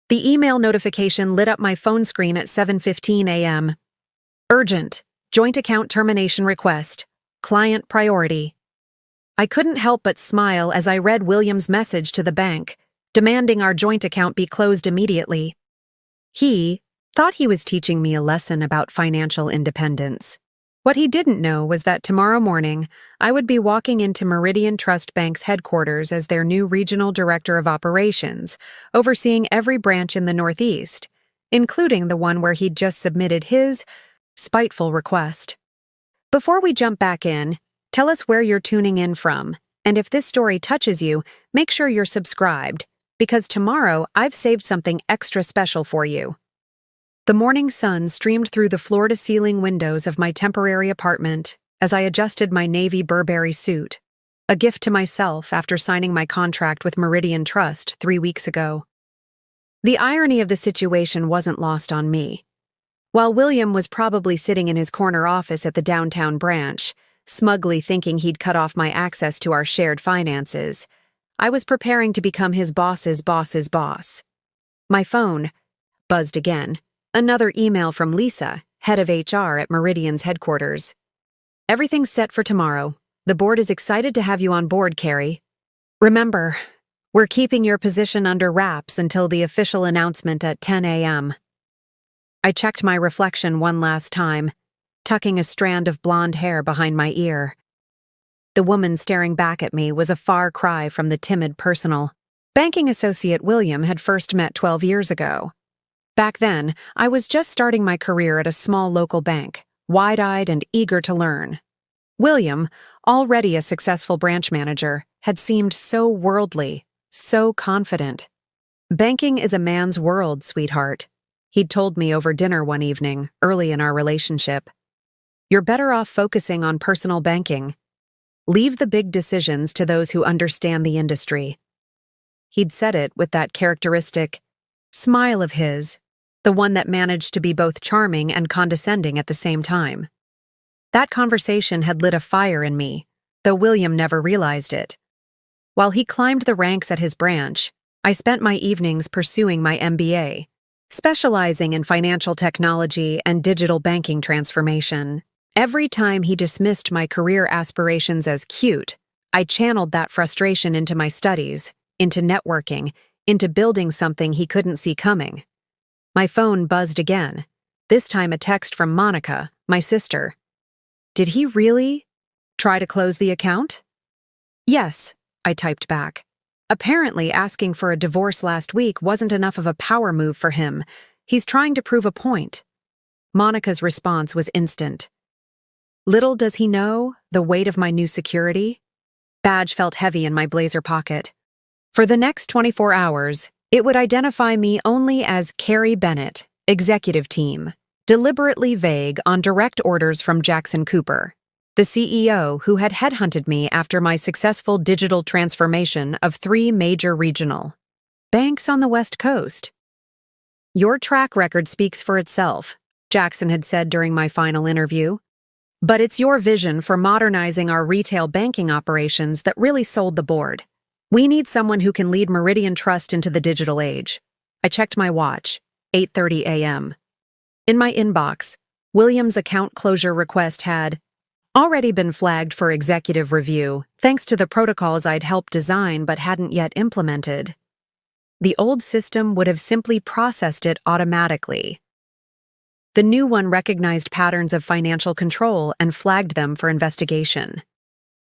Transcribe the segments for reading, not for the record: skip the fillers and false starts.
The email notification lit up my phone screen at 7:15 a.m. Urgent. Joint account termination request. Client priority. I couldn't help but smile as I read William's message to the bank, demanding our joint account be closed immediately. He thought he was teaching me a lesson about financial independence. What he didn't know was that tomorrow morning, I would be walking into Meridian Trust Bank's headquarters as their new regional director of operations, overseeing every branch in the Northeast, including the one where he'd just submitted his spiteful request. Before we jump back in, tell us where you're tuning in from, and if this story touches you, make sure you're subscribed, because tomorrow I've saved something extra special for you. The morning sun streamed through the floor-to-ceiling windows of my temporary apartment as I adjusted my navy Burberry suit, a gift to myself after signing my contract with Meridian Trust 3 weeks ago. The irony of the situation wasn't lost on me. While William was probably sitting in his corner office at the downtown branch, smugly thinking he'd cut off my access to our shared finances, I was preparing to become his boss's boss's boss. My phone buzzed again. Another email from Lisa, head of HR at Meridian's headquarters. Everything's set for tomorrow. The board is excited to have you on board, Carrie. Remember, we're keeping your position under wraps until the official announcement at 10 a.m. I checked my reflection one last time, tucking a strand of blonde hair behind my ear. The woman staring back at me was a far cry from the timid personal banking associate William had first met 12 years ago. Back then, I was just starting my career at a small local bank, wide-eyed and eager to learn. William, already a successful branch manager, had seemed so worldly, so confident. Banking is a man's world, sweetheart, he'd told me over dinner one evening, early in our relationship. You're better off focusing on personal banking. Leave the big decisions to those who understand the industry. He'd said it with that characteristic smile of his, the one that managed to be both charming and condescending at the same time. That conversation had lit a fire in me, though William never realized it. While he climbed the ranks at his branch, I spent my evenings pursuing my MBA, specializing in financial technology and digital banking transformation. Every time he dismissed my career aspirations as cute, I channeled that frustration into my studies, into networking, into building something he couldn't see coming. My phone buzzed again, this time a text from Monica, my sister. Did he really try to close the account? Yes, I typed back. Apparently, asking for a divorce last week wasn't enough of a power move for him. He's trying to prove a point. Monica's response was instant. Little does he know the weight of my new security. Badge felt heavy in my blazer pocket. For the next 24 hours, it would identify me only as Carrie Bennett, executive team, deliberately vague on direct orders from Jackson Cooper, the CEO who had headhunted me after my successful digital transformation of 3 major regional banks on the West Coast. Your track record speaks for itself, Jackson had said during my final interview. But it's your vision for modernizing our retail banking operations that really sold the board. We need someone who can lead Meridian Trust into the digital age. I checked my watch, 8:30 a.m. In my inbox, William's account closure request had already been flagged for executive review, thanks to the protocols I'd helped design but hadn't yet implemented. The old system would have simply processed it automatically. The new one recognized patterns of financial control and flagged them for investigation.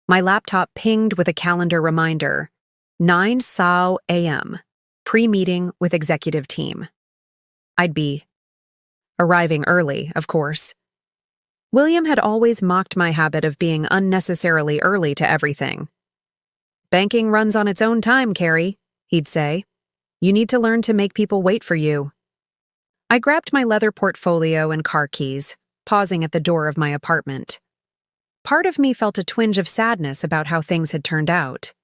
My laptop pinged with a calendar reminder, 9 SAO a.m., pre-meeting with executive team. I'd be arriving early, of course. William had always mocked my habit of being unnecessarily early to everything. Banking runs on its own time, Carrie, he'd say. You need to learn to make people wait for you. I grabbed my leather portfolio and car keys, pausing at the door of my apartment. Part of me felt a twinge of sadness about how things had turned out.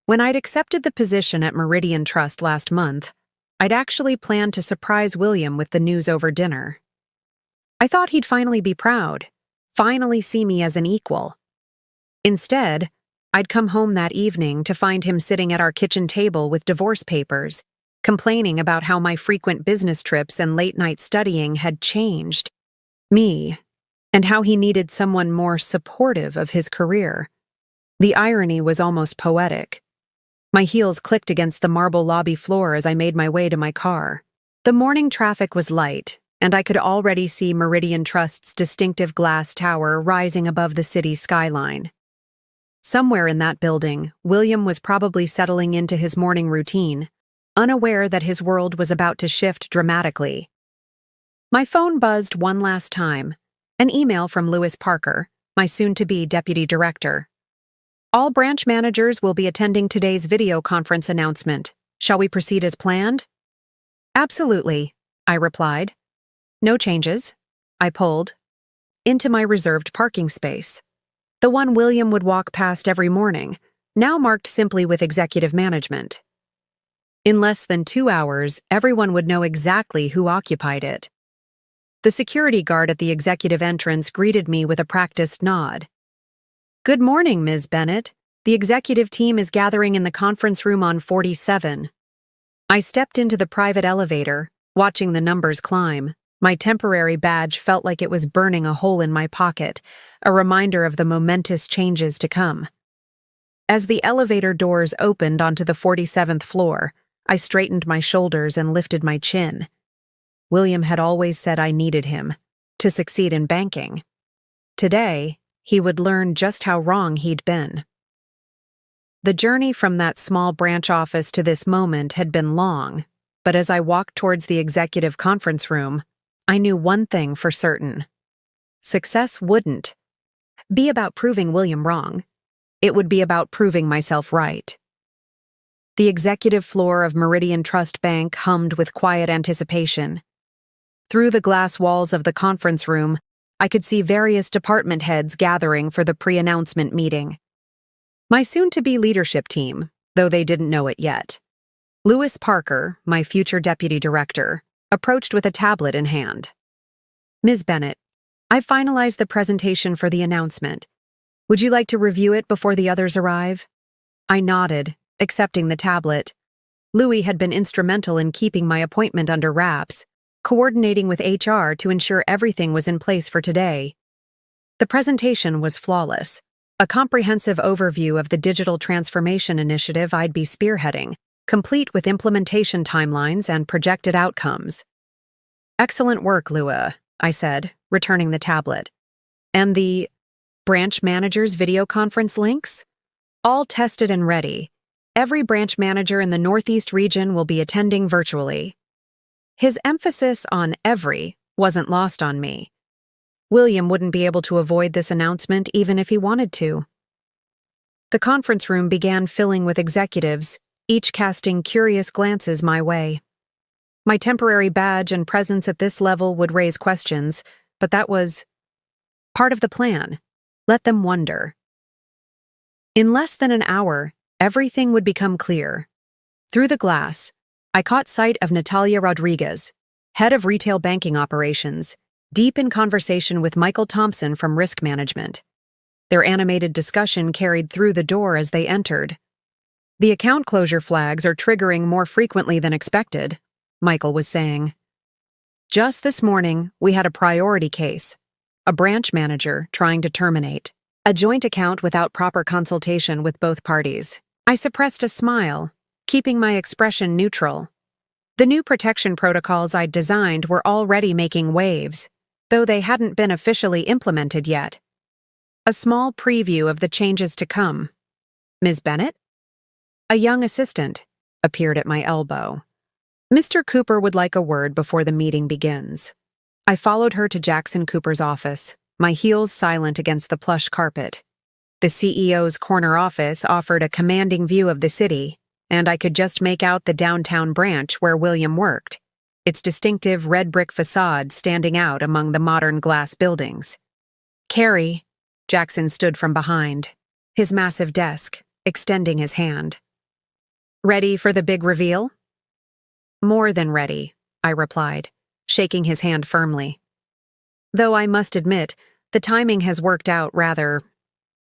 When I'd accepted the position at Meridian Trust last month, I'd actually planned to surprise William with the news over dinner. I thought he'd finally be proud, finally see me as an equal. Instead, I'd come home that evening to find him sitting at our kitchen table with divorce papers, complaining about how my frequent business trips and late-night studying had changed me, and how he needed someone more supportive of his career. The irony was almost poetic. My heels clicked against the marble lobby floor as I made my way to my car. The morning traffic was light, and I could already see Meridian Trust's distinctive glass tower rising above the city's skyline. Somewhere in that building, William was probably settling into his morning routine, unaware that his world was about to shift dramatically. My phone buzzed one last time, an email from Lewis Parker, my soon-to-be deputy director. All branch managers will be attending today's video conference announcement. Shall we proceed as planned? Absolutely, I replied. No changes. I pulled into my reserved parking space. The one William would walk past every morning, now marked simply with executive management. In less than 2 hours, everyone would know exactly who occupied it. The security guard at the executive entrance greeted me with a practiced nod. Good morning, Ms. Bennett. The executive team is gathering in the conference room on 47. I stepped into the private elevator, watching the numbers climb. My temporary badge felt like it was burning a hole in my pocket, a reminder of the momentous changes to come. As the elevator doors opened onto the 47th floor, I straightened my shoulders and lifted my chin. William had always said I needed him to succeed in banking. Today, he would learn just how wrong he'd been. The journey from that small branch office to this moment had been long, but as I walked towards the executive conference room, I knew one thing for certain. Success wouldn't be about proving William wrong. It would be about proving myself right. The executive floor of Meridian Trust Bank hummed with quiet anticipation. Through the glass walls of the conference room, I could see various department heads gathering for the pre-announcement meeting. My soon-to-be leadership team, though they didn't know it yet. Lewis Parker, my future deputy director, approached with a tablet in hand. Ms. Bennett, I've finalized the presentation for the announcement. Would you like to review it before the others arrive? I nodded, accepting the tablet. Louis had been instrumental in keeping my appointment under wraps, coordinating with HR to ensure everything was in place for today. The presentation was flawless, a comprehensive overview of the digital transformation initiative I'd be spearheading, complete with implementation timelines and projected outcomes. Excellent work, Lua, I said, returning the tablet. And the branch manager's video conference links? All tested and ready. Every branch manager in the Northeast region will be attending virtually. His emphasis on every wasn't lost on me. William wouldn't be able to avoid this announcement even if he wanted to. The conference room began filling with executives, each casting curious glances my way. My temporary badge and presence at this level would raise questions, but that was part of the plan. Let them wonder. In less than an hour, everything would become clear. Through the glass, I caught sight of Natalia Rodriguez, head of retail banking operations, deep in conversation with Michael Thompson from risk management. Their animated discussion carried through the door as they entered. The account closure flags are triggering more frequently than expected, Michael was saying. Just this morning, we had a priority case. A branch manager trying to terminate a joint account without proper consultation with both parties. I suppressed a smile, keeping my expression neutral. The new protection protocols I'd designed were already making waves, though they hadn't been officially implemented yet. A small preview of the changes to come. Ms. Bennett? A young assistant appeared at my elbow. Mr. Cooper would like a word before the meeting begins. I followed her to Jackson Cooper's office, my heels silent against the plush carpet. The CEO's corner office offered a commanding view of the city, and I could just make out the downtown branch where William worked, its distinctive red brick facade standing out among the modern glass buildings. Carrie, Jackson stood from behind, his massive desk, extending his hand. Ready for the big reveal? More than ready, I replied, shaking his hand firmly. Though I must admit, the timing has worked out rather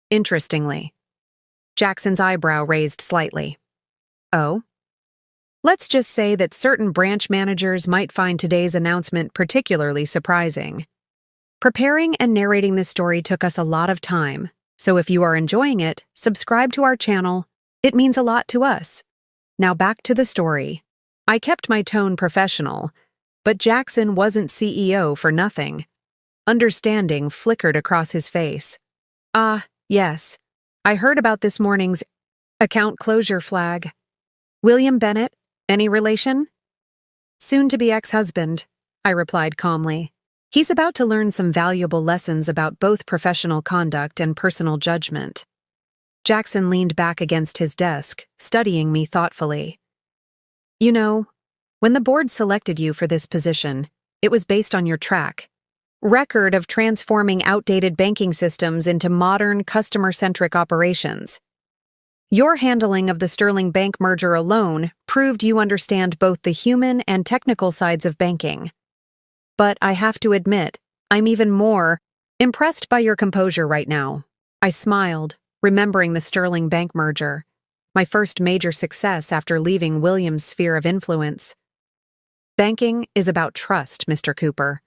interestingly. Jackson's eyebrow raised slightly. Oh? Let's just say that certain branch managers might find today's announcement particularly surprising. Preparing and narrating this story took us a lot of time, so if you are enjoying it, subscribe to our channel. It means a lot to us. Now back to the story. I kept my tone professional, but Jackson wasn't CEO for nothing. Understanding flickered across his face. Yes. I heard about this morning's account closure flag. William Bennett, any relation? Soon-to-be ex-husband, I replied calmly. He's about to learn some valuable lessons about both professional conduct and personal judgment. Jackson leaned back against his desk, studying me thoughtfully. You know, when the board selected you for this position, it was based on your track record of transforming outdated banking systems into modern, customer-centric operations. Your handling of the Sterling Bank merger alone proved you understand both the human and technical sides of banking. But I have to admit, I'm even more impressed by your composure right now. I smiled, remembering the Sterling Bank merger, my first major success after leaving William's sphere of influence. Banking is about trust, Mr. Cooper,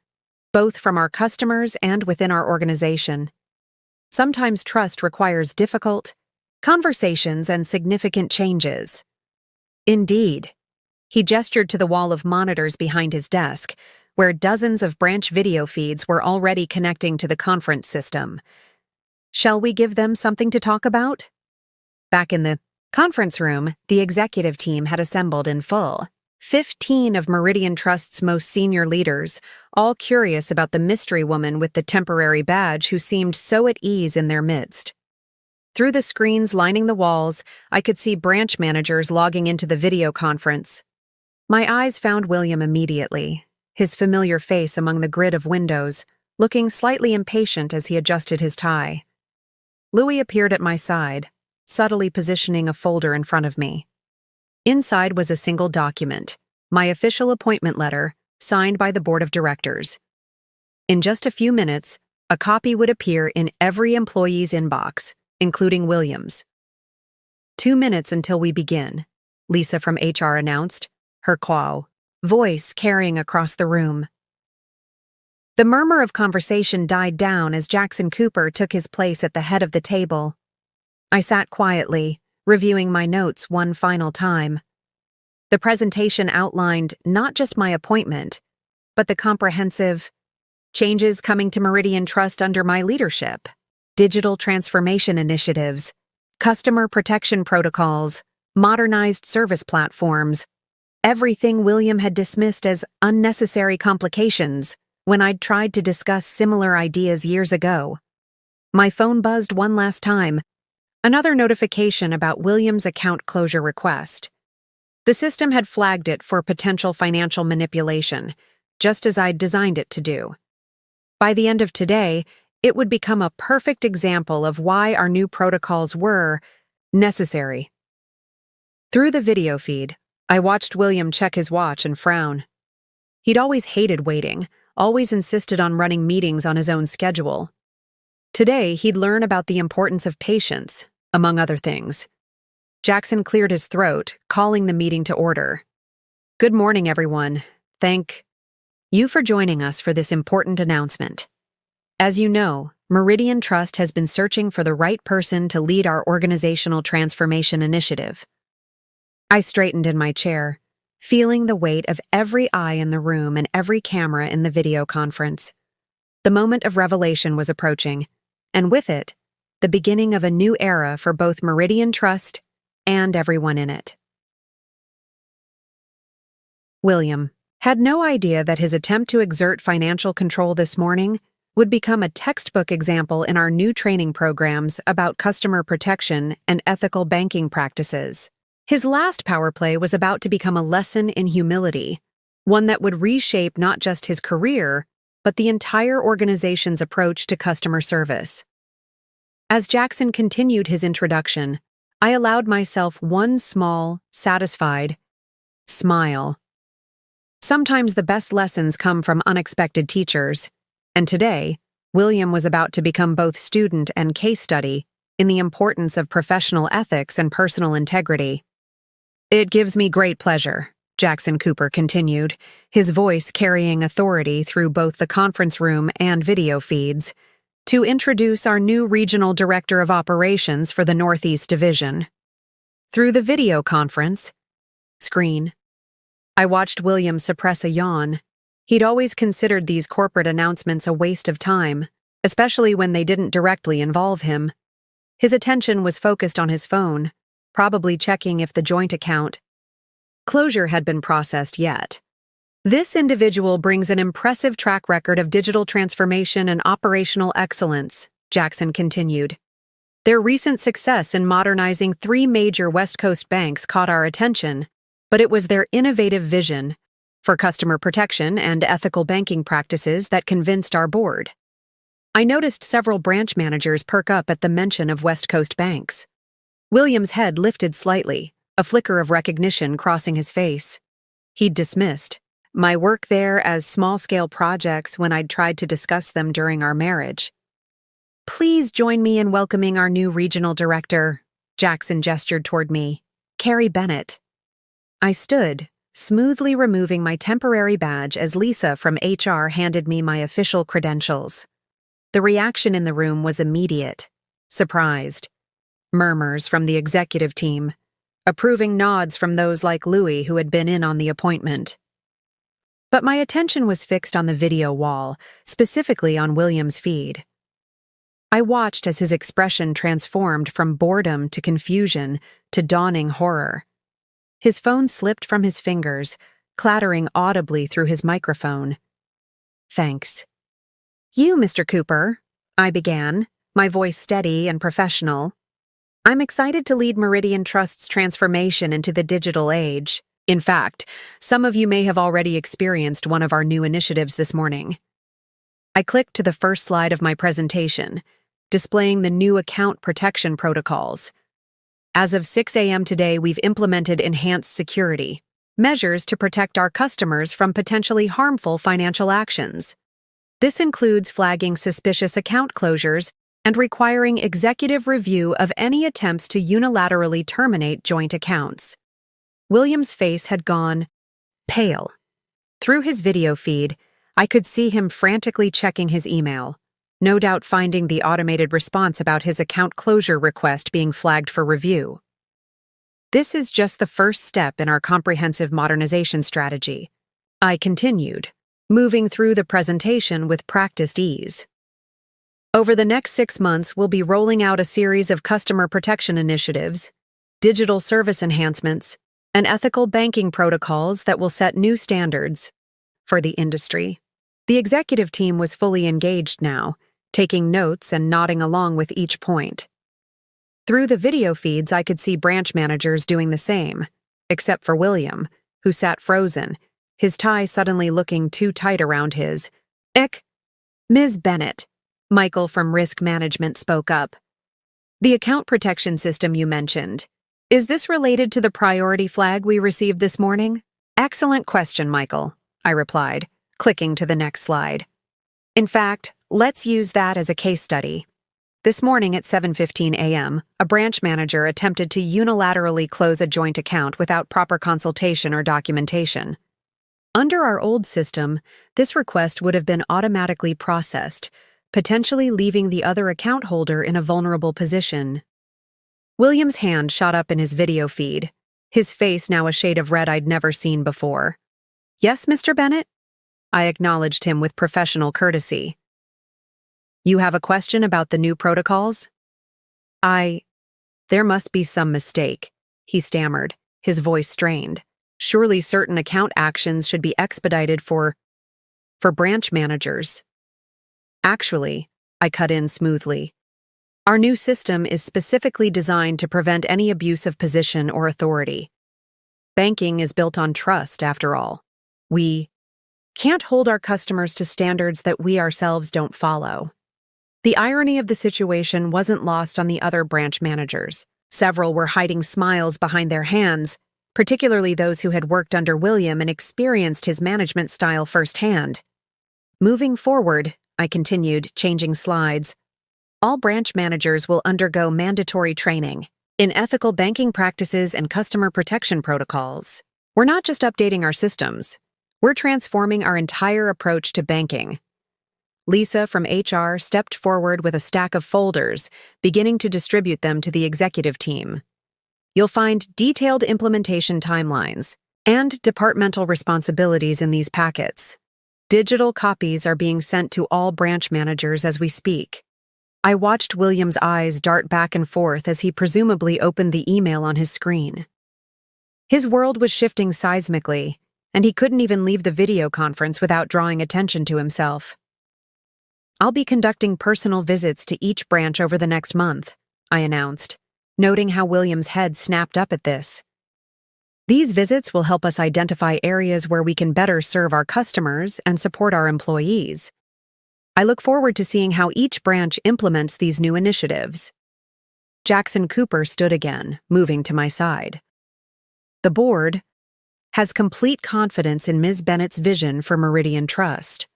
both from our customers and within our organization. Sometimes trust requires difficult conversations and significant changes. Indeed. He gestured to the wall of monitors behind his desk, where dozens of branch video feeds were already connecting to the conference system. Shall we give them something to talk about? Back in the conference room, the executive team had assembled in full. 15 of Meridian Trust's most senior leaders, all curious about the mystery woman with the temporary badge who seemed so at ease in their midst. Through the screens lining the walls, I could see branch managers logging into the video conference. My eyes found William immediately, his familiar face among the grid of windows, looking slightly impatient as he adjusted his tie. Louis appeared at my side, subtly positioning a folder in front of me. Inside was a single document, my official appointment letter, signed by the board of directors. In just a few minutes, a copy would appear in every employee's inbox, including William's. 2 minutes until we begin, Lisa from HR announced, her voice carrying across the room. The murmur of conversation died down as Jackson Cooper took his place at the head of the table. I sat quietly, reviewing my notes one final time. The presentation outlined not just my appointment, but the comprehensive changes coming to Meridian Trust under my leadership, digital transformation initiatives, customer protection protocols, modernized service platforms, everything William had dismissed as unnecessary complications when I'd tried to discuss similar ideas years ago. My phone buzzed one last time. Another notification about William's account closure request. The system had flagged it for potential financial manipulation, just as I'd designed it to do. By the end of today, it would become a perfect example of why our new protocols were necessary. Through the video feed, I watched William check his watch and frown. He'd always hated waiting, always insisted on running meetings on his own schedule. Today, he'd learn about the importance of patience, among other things. Jackson cleared his throat, calling the meeting to order. Good morning, everyone. Thank you for joining us for this important announcement. As you know, Meridian Trust has been searching for the right person to lead our organizational transformation initiative. I straightened in my chair, feeling the weight of every eye in the room and every camera in the video conference. The moment of revelation was approaching, and with it, the beginning of a new era for both Meridian Trust and everyone in it. William had no idea that his attempt to exert financial control this morning would become a textbook example in our new training programs about customer protection and ethical banking practices. His last power play was about to become a lesson in humility, one that would reshape not just his career, but the entire organization's approach to customer service. As Jackson continued his introduction, I allowed myself one small, satisfied smile. Sometimes the best lessons come from unexpected teachers, and today, William was about to become both student and case study in the importance of professional ethics and personal integrity. It gives me great pleasure, Jackson Cooper continued, his voice carrying authority through both the conference room and video feeds, to introduce our new Regional Director of Operations for the Northeast Division. Through the video conference screen, I watched William suppress a yawn. He'd always considered these corporate announcements a waste of time, especially when they didn't directly involve him. His attention was focused on his phone, probably checking if the joint account closure had been processed yet. This individual brings an impressive track record of digital transformation and operational excellence, Jackson continued. Their recent success in modernizing 3 major West Coast banks caught our attention, but it was their innovative vision for customer protection and ethical banking practices that convinced our board. I noticed several branch managers perk up at the mention of West Coast banks. William's head lifted slightly, a flicker of recognition crossing his face. He'd dismissed my work there as small-scale projects when I'd tried to discuss them during our marriage. Please join me in welcoming our new regional director, Jackson gestured toward me, Carrie Bennett. I stood, smoothly removing my temporary badge as Lisa from HR handed me my official credentials. The reaction in the room was immediate, surprised. Murmurs from the executive team, approving nods from those like Louis who had been in on the appointment. But my attention was fixed on the video wall, specifically on William's feed. I watched as his expression transformed from boredom to confusion to dawning horror. His phone slipped from his fingers, clattering audibly through his microphone. Thanks. You, Mr. Cooper, I began, my voice steady and professional. I'm excited to lead Meridian Trust's transformation into the digital age. In fact, some of you may have already experienced one of our new initiatives this morning. I clicked to the first slide of my presentation, displaying the new account protection protocols. As of 6 a.m. today, we've implemented enhanced security, measures to protect our customers from potentially harmful financial actions. This includes flagging suspicious account closures and requiring executive review of any attempts to unilaterally terminate joint accounts. William's face had gone pale. Through his video feed, I could see him frantically checking his email, no doubt finding the automated response about his account closure request being flagged for review. This is just the first step in our comprehensive modernization strategy, I continued, moving through the presentation with practiced ease. Over the next 6 months, we'll be rolling out a series of customer protection initiatives, digital service enhancements, and ethical banking protocols that will set new standards for the industry. The executive team was fully engaged now, taking notes and nodding along with each point. Through the video feeds, I could see branch managers doing the same, except for William, who sat frozen, his tie suddenly looking too tight around his neck. Ms. Bennett, Michael from Risk Management spoke up. The account protection system you mentioned, is this related to the priority flag we received this morning? Excellent question, Michael, I replied, clicking to the next slide. In fact, let's use that as a case study. This morning at 7:15 a.m., a branch manager attempted to unilaterally close a joint account without proper consultation or documentation. Under our old system, this request would have been automatically processed, potentially leaving the other account holder in a vulnerable position. William's hand shot up in his video feed, his face now a shade of red I'd never seen before. Yes, Mr. Bennett? I acknowledged him with professional courtesy. You have a question about the new protocols? There must be some mistake, he stammered, his voice strained. Surely certain account actions should be expedited for branch managers. Actually, I cut in smoothly. Our new system is specifically designed to prevent any abuse of position or authority. Banking is built on trust, after all. We can't hold our customers to standards that we ourselves don't follow. The irony of the situation wasn't lost on the other branch managers. Several were hiding smiles behind their hands, particularly those who had worked under William and experienced his management style firsthand. Moving forward, I continued, changing slides. All branch managers will undergo mandatory training, In ethical banking practices and customer protection protocols, we're not just updating our systems, we're transforming our entire approach to banking. Lisa from HR stepped forward with a stack of folders, beginning to distribute them to the executive team. You'll find detailed implementation timelines and departmental responsibilities in these packets. Digital copies are being sent to all branch managers as we speak. I watched William's eyes dart back and forth as he presumably opened the email on his screen. His world was shifting seismically, and he couldn't even leave the video conference without drawing attention to himself. I'll be conducting personal visits to each branch over the next month, I announced, noting how William's head snapped up at this. These visits will help us identify areas where we can better serve our customers and support our employees. I look forward to seeing how each branch implements these new initiatives. Jackson Cooper stood again, moving to my side. The board has complete confidence in Ms. Bennett's vision for Meridian Trust.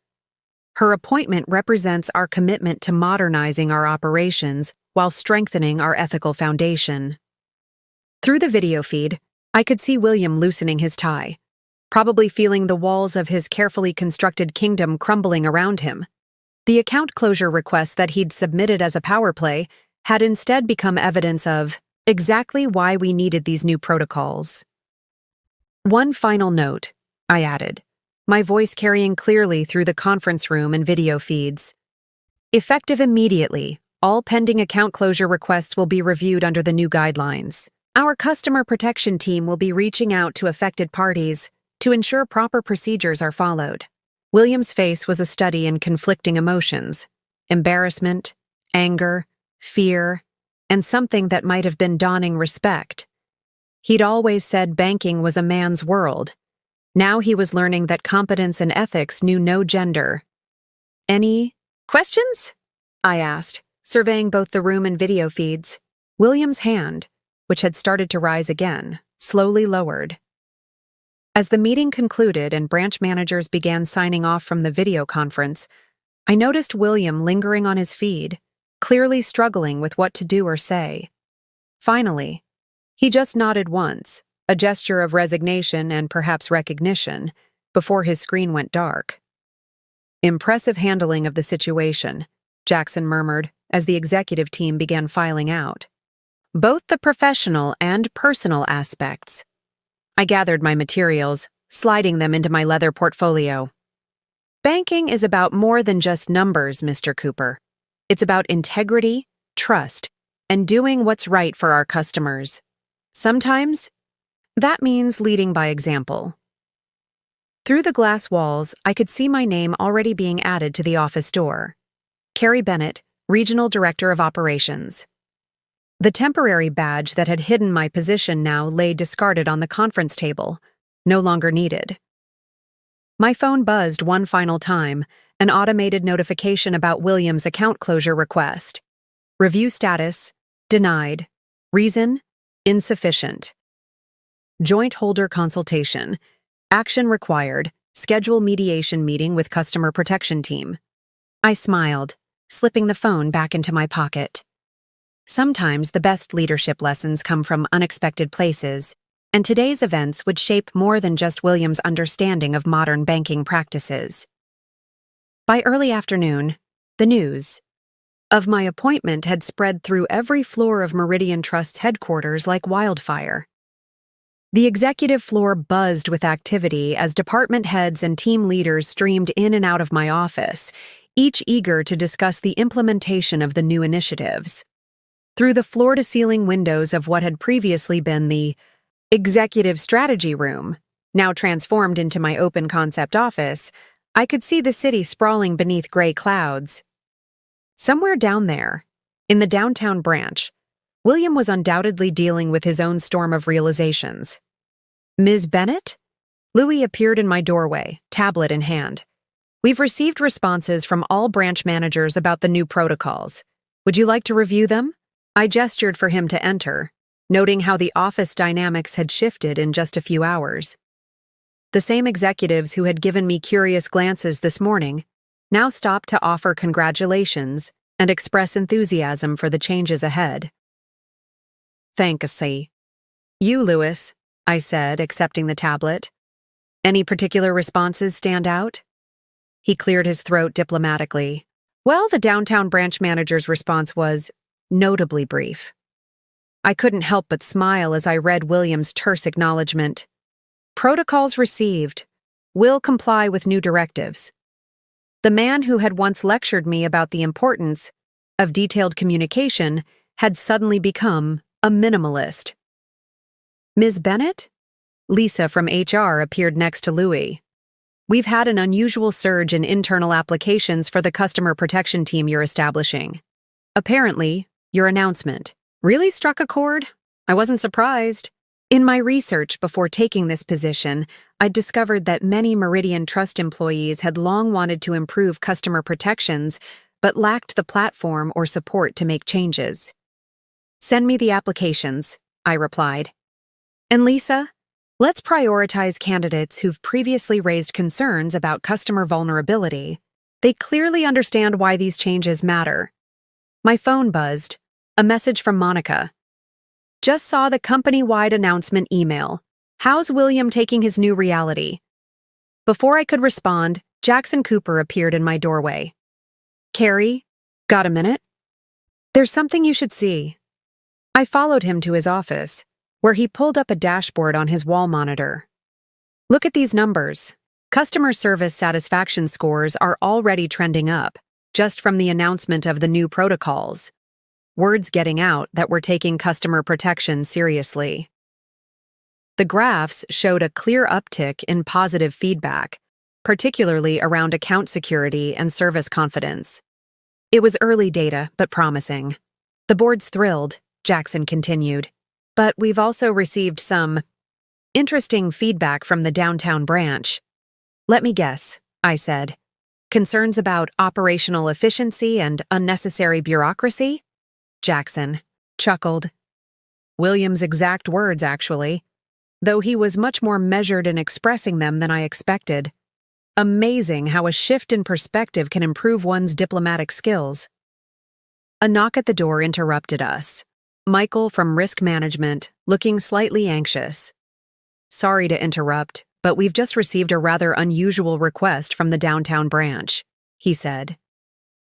Her appointment represents our commitment to modernizing our operations while strengthening our ethical foundation. Through the video feed, I could see William loosening his tie, probably feeling the walls of his carefully constructed kingdom crumbling around him. The account closure request that he'd submitted as a power play had instead become evidence of exactly why we needed these new protocols. One final note, I added, my voice carrying clearly through the conference room and video feeds. Effective immediately, all pending account closure requests will be reviewed under the new guidelines. Our customer protection team will be reaching out to affected parties to ensure proper procedures are followed. William's face was a study in conflicting emotions: embarrassment, anger, fear, and something that might have been dawning respect. He'd always said banking was a man's world. Now he was learning that competence and ethics knew no gender. Any questions? I asked, surveying both the room and video feeds. William's hand, which had started to rise again, slowly lowered. As the meeting concluded and branch managers began signing off from the video conference, I noticed William lingering on his feed, clearly struggling with what to do or say. Finally, he just nodded once, a gesture of resignation and perhaps recognition, before his screen went dark. Impressive handling of the situation, Jackson murmured as the executive team began filing out. Both the professional and personal aspects. I gathered my materials, sliding them into my leather portfolio. Banking is about more than just numbers, Mr. Cooper. It's about integrity, trust, and doing what's right for our customers. Sometimes, that means leading by example. Through the glass walls, I could see my name already being added to the office door. Carrie Bennett, Regional Director of Operations. The temporary badge that had hidden my position now lay discarded on the conference table, no longer needed. My phone buzzed one final time, an automated notification about William's account closure request. Review status: denied. Reason: insufficient. Joint holder consultation. Action required. Schedule mediation meeting with customer protection team. I smiled, slipping the phone back into my pocket. Sometimes the best leadership lessons come from unexpected places, and today's events would shape more than just William's understanding of modern banking practices. By early afternoon, the news of my appointment had spread through every floor of Meridian Trust's headquarters like wildfire. The executive floor buzzed with activity as department heads and team leaders streamed in and out of my office, each eager to discuss the implementation of the new initiatives. Through the floor-to-ceiling windows of what had previously been the executive strategy room, now transformed into my open-concept office, I could see the city sprawling beneath gray clouds. Somewhere down there, in the downtown branch, William was undoubtedly dealing with his own storm of realizations. Ms. Bennett? Louis appeared in my doorway, tablet in hand. We've received responses from all branch managers about the new protocols. Would you like to review them? I gestured for him to enter, noting how the office dynamics had shifted in just a few hours. The same executives who had given me curious glances this morning now stopped to offer congratulations and express enthusiasm for the changes ahead. Thanks. You, Lewis, I said, accepting the tablet. Any particular responses stand out? He cleared his throat diplomatically. Well, the downtown branch manager's response was notably brief. I couldn't help but smile as I read William's terse acknowledgement. Protocols received. Will comply with new directives. The man who had once lectured me about the importance of detailed communication had suddenly become a minimalist. Ms. Bennett? Lisa from HR appeared next to Louis. We've had an unusual surge in internal applications for the customer protection team you're establishing. Apparently, your announcement really struck a chord. I wasn't surprised. In my research before taking this position, I discovered that many Meridian Trust employees had long wanted to improve customer protections, but lacked the platform or support to make changes. Send me the applications, I replied. And Lisa, let's prioritize candidates who've previously raised concerns about customer vulnerability. They clearly understand why these changes matter. My phone buzzed. A message from Monica. Just saw the company-wide announcement email. How's William taking his new reality? Before I could respond, Jackson Cooper appeared in my doorway. Carrie, got a minute? There's something you should see. I followed him to his office, where he pulled up a dashboard on his wall monitor. Look at these numbers. Customer service satisfaction scores are already trending up, just from the announcement of the new protocols. Word's getting out that we're taking customer protection seriously. The graphs showed a clear uptick in positive feedback, particularly around account security and service confidence. It was early data, but promising. The board's thrilled, Jackson continued. But we've also received some interesting feedback from the downtown branch. Let me guess, I said. Concerns about operational efficiency and unnecessary bureaucracy? Jackson chuckled. William's exact words, actually, though he was much more measured in expressing them than I expected. Amazing how a shift in perspective can improve one's diplomatic skills. A knock at the door interrupted us. Michael from Risk Management, looking slightly anxious. Sorry to interrupt, but we've just received a rather unusual request from the downtown branch, he said.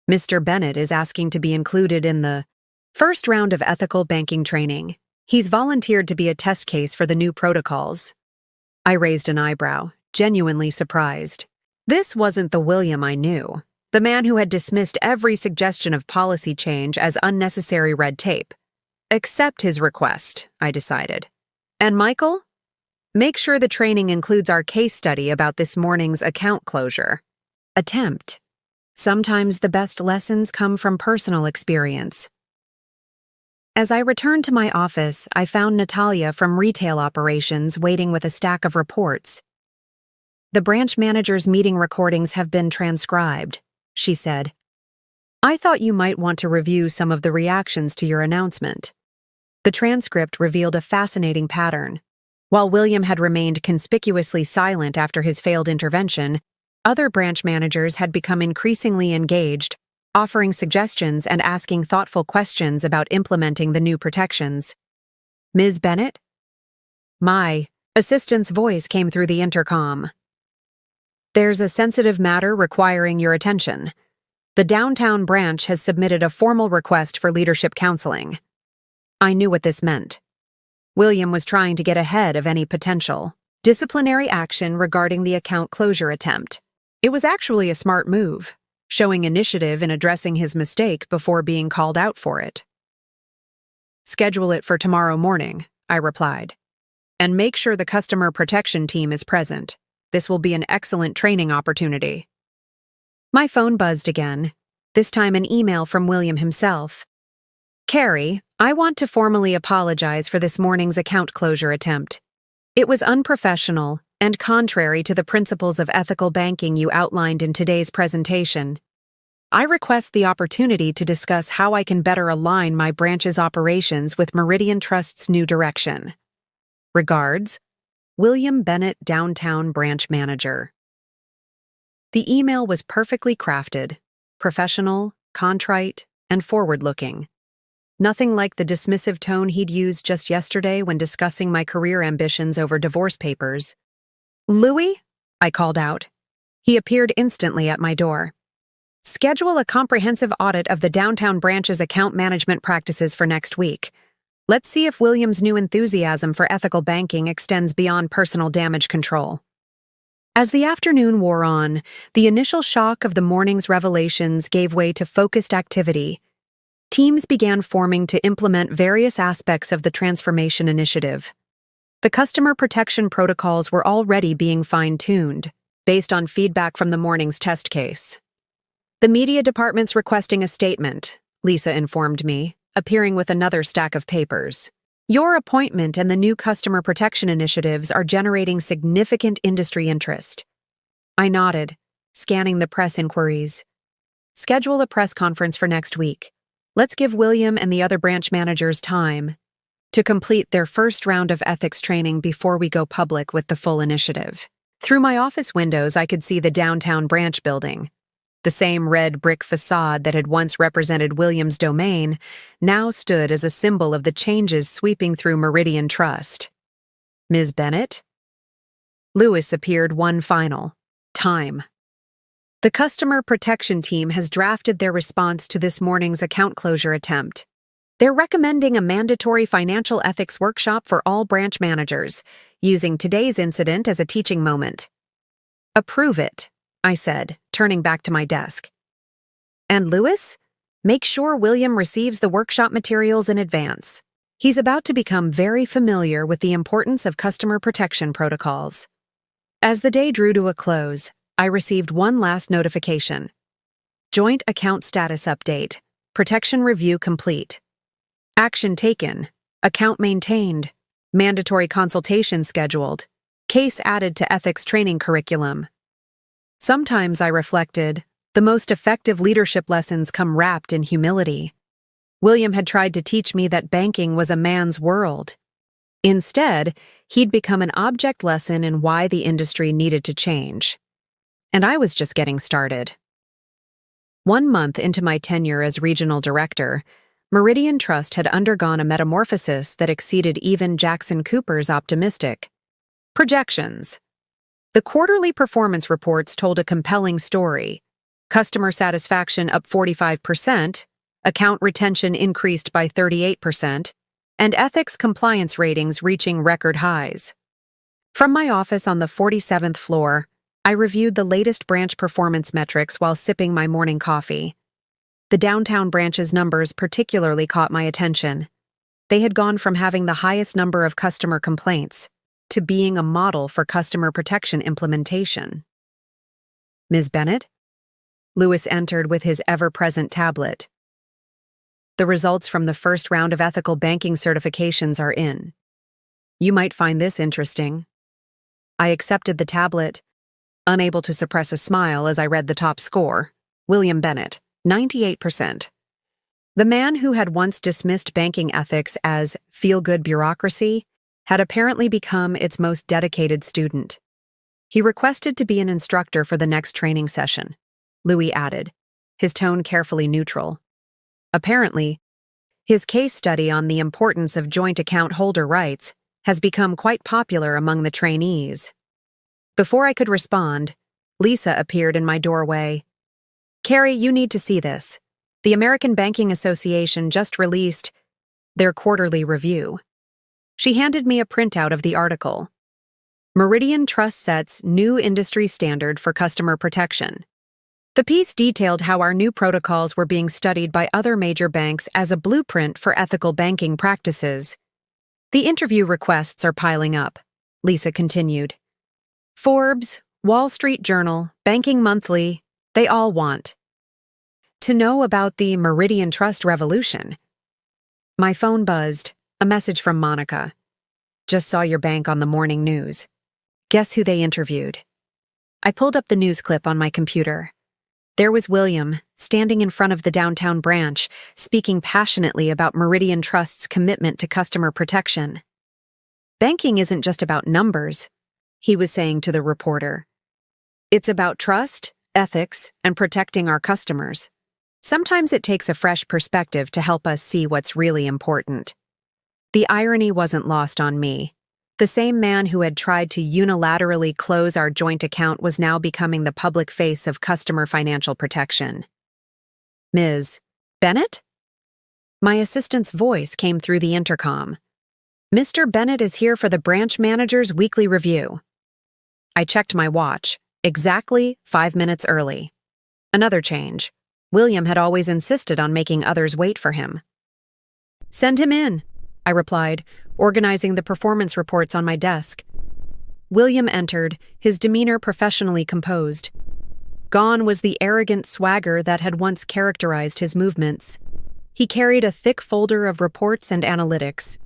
Mr. Bennett is asking to be included in the first round of ethical banking training. He's volunteered to be a test case for the new protocols. I raised an eyebrow, genuinely surprised. This wasn't the William I knew, the man who had dismissed every suggestion of policy change as unnecessary red tape. Accept his request, I decided. And Michael? Make sure the training includes our case study about this morning's account closure. Attempt. Sometimes the best lessons come from personal experience. As I returned to my office, I found Natalia from retail operations waiting with a stack of reports. The branch manager's meeting recordings have been transcribed, she said. I thought you might want to review some of the reactions to your announcement. The transcript revealed a fascinating pattern. While William had remained conspicuously silent after his failed intervention, other branch managers had become increasingly engaged, offering suggestions and asking thoughtful questions about implementing the new protections. Ms. Bennett? My assistant's voice came through the intercom. There's a sensitive matter requiring your attention. The downtown branch has submitted a formal request for leadership counseling. I knew what this meant. William was trying to get ahead of any potential disciplinary action regarding the account closure attempt. It was actually a smart move, showing initiative in addressing his mistake before being called out for it. Schedule it for tomorrow morning, I replied. And make sure the customer protection team is present. This will be an excellent training opportunity. My phone buzzed again, this time an email from William himself. Carrie, I want to formally apologize for this morning's account closure attempt. It was unprofessional and contrary to the principles of ethical banking you outlined in today's presentation. I request the opportunity to discuss how I can better align my branch's operations with Meridian Trust's new direction. Regards, William Bennett, Downtown Branch Manager. The email was perfectly crafted, professional, contrite, and forward-looking. nothing like the dismissive tone he'd used just yesterday when discussing my career ambitions over divorce papers. "Louis?" I called out. He appeared instantly at my door. "Schedule a comprehensive audit of the downtown branch's account management practices for next week. Let's see if William's new enthusiasm for ethical banking extends beyond personal damage control." As the afternoon wore on, the initial shock of the morning's revelations gave way to focused activity. Teams began forming to implement various aspects of the transformation initiative. The customer protection protocols were already being fine-tuned, based on feedback from the morning's test case. "The media department's requesting a statement," Lisa informed me, appearing with another stack of papers. "Your appointment and the new customer protection initiatives are generating significant industry interest." I nodded, scanning the press inquiries. "Schedule a press conference for next week. Let's give William and the other branch managers time to complete their first round of ethics training before we go public with the full initiative." Through my office windows, I could see the downtown branch building. The same red brick facade that had once represented William's domain now stood as a symbol of the changes sweeping through Meridian Trust. "Ms. Bennett?" Louis appeared one final time. "The customer protection team has drafted their response to this morning's account closure attempt. They're recommending a mandatory financial ethics workshop for all branch managers, using today's incident as a teaching moment." "Approve it," I said, turning back to my desk. "And Louis? Make sure William receives the workshop materials in advance. He's about to become very familiar with the importance of customer protection protocols." As the day drew to a close, I received one last notification. "Joint account status update. Protection review complete. Action taken. Account maintained. Mandatory consultation scheduled. Case added to ethics training curriculum." Sometimes, I reflected, the most effective leadership lessons come wrapped in humility. William had tried to teach me that banking was a man's world. Instead, he'd become an object lesson in why the industry needed to change. And I was just getting started. 1 month into my tenure as regional director, Meridian Trust had undergone a metamorphosis that exceeded even Jackson Cooper's optimistic projections. The quarterly performance reports told a compelling story. Customer satisfaction up 45%, account retention increased by 38%, and ethics compliance ratings reaching record highs. From my office on the 47th floor, I reviewed the latest branch performance metrics while sipping my morning coffee. The downtown branch's numbers particularly caught my attention. They had gone from having the highest number of customer complaints to being a model for customer protection implementation. "Ms. Bennett?" Louis entered with his ever-present tablet. "The results from the first round of ethical banking certifications are in. You might find this interesting." I accepted the tablet, unable to suppress a smile as I read the top score. William Bennett, 98%. The man who had once dismissed banking ethics as feel-good bureaucracy had apparently become its most dedicated student. He requested to be an instructor for the next training session, Louis added, his tone carefully neutral. Apparently, his case study on the importance of joint account holder rights has become quite popular among the trainees. Before I could respond, Lisa appeared in my doorway. "Carrie, you need to see this. The American Banking Association just released their quarterly review." She handed me a printout of the article. "Meridian Trust sets new industry standard for customer protection." The piece detailed how our new protocols were being studied by other major banks as a blueprint for ethical banking practices. "The interview requests are piling up," Lisa continued. "Forbes, Wall Street Journal, Banking Monthly, they all want to know about the Meridian Trust revolution." My phone buzzed. A message from Monica. "Just saw your bank on the morning news. Guess who they interviewed?" I pulled up the news clip on my computer. There was William, standing in front of the downtown branch, speaking passionately about Meridian Trust's commitment to customer protection. "Banking isn't just about numbers," he was saying to the reporter. "It's about trust, ethics, and protecting our customers. Sometimes it takes a fresh perspective to help us see what's really important. The irony wasn't lost on me. The same man who had tried to unilaterally close our joint account was now becoming the public face of customer financial protection. Ms. Bennett? My assistant's voice came through the intercom. Mr. Bennett is here for the branch manager's weekly review. I checked my watch, exactly 5 minutes early. Another change. William had always insisted on making others wait for him. Send him in, I replied, organizing the performance reports on my desk. William entered, his demeanor professionally composed. Gone was the arrogant swagger that had once characterized his movements. He carried a thick folder of reports and analytics.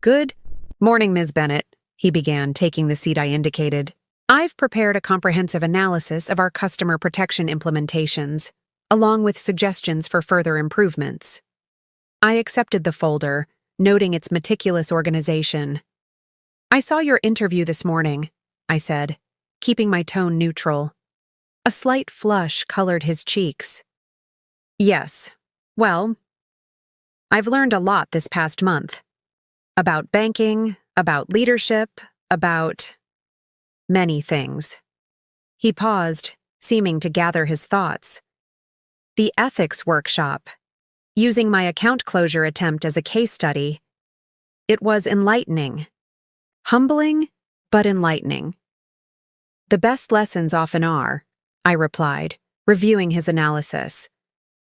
Good morning, Ms. Bennett, he began, taking the seat I indicated. I've prepared a comprehensive analysis of our customer protection implementations, along with suggestions for further improvements. I accepted the folder, noting its meticulous organization. I saw your interview this morning, I said, keeping my tone neutral. A slight flush colored his cheeks. Yes, well, I've learned a lot this past month. About banking, about leadership, about many things. He paused, seeming to gather his thoughts. The ethics workshop. Using my account closure attempt as a case study, it was enlightening. Humbling, but enlightening. The best lessons often are, I replied, reviewing his analysis.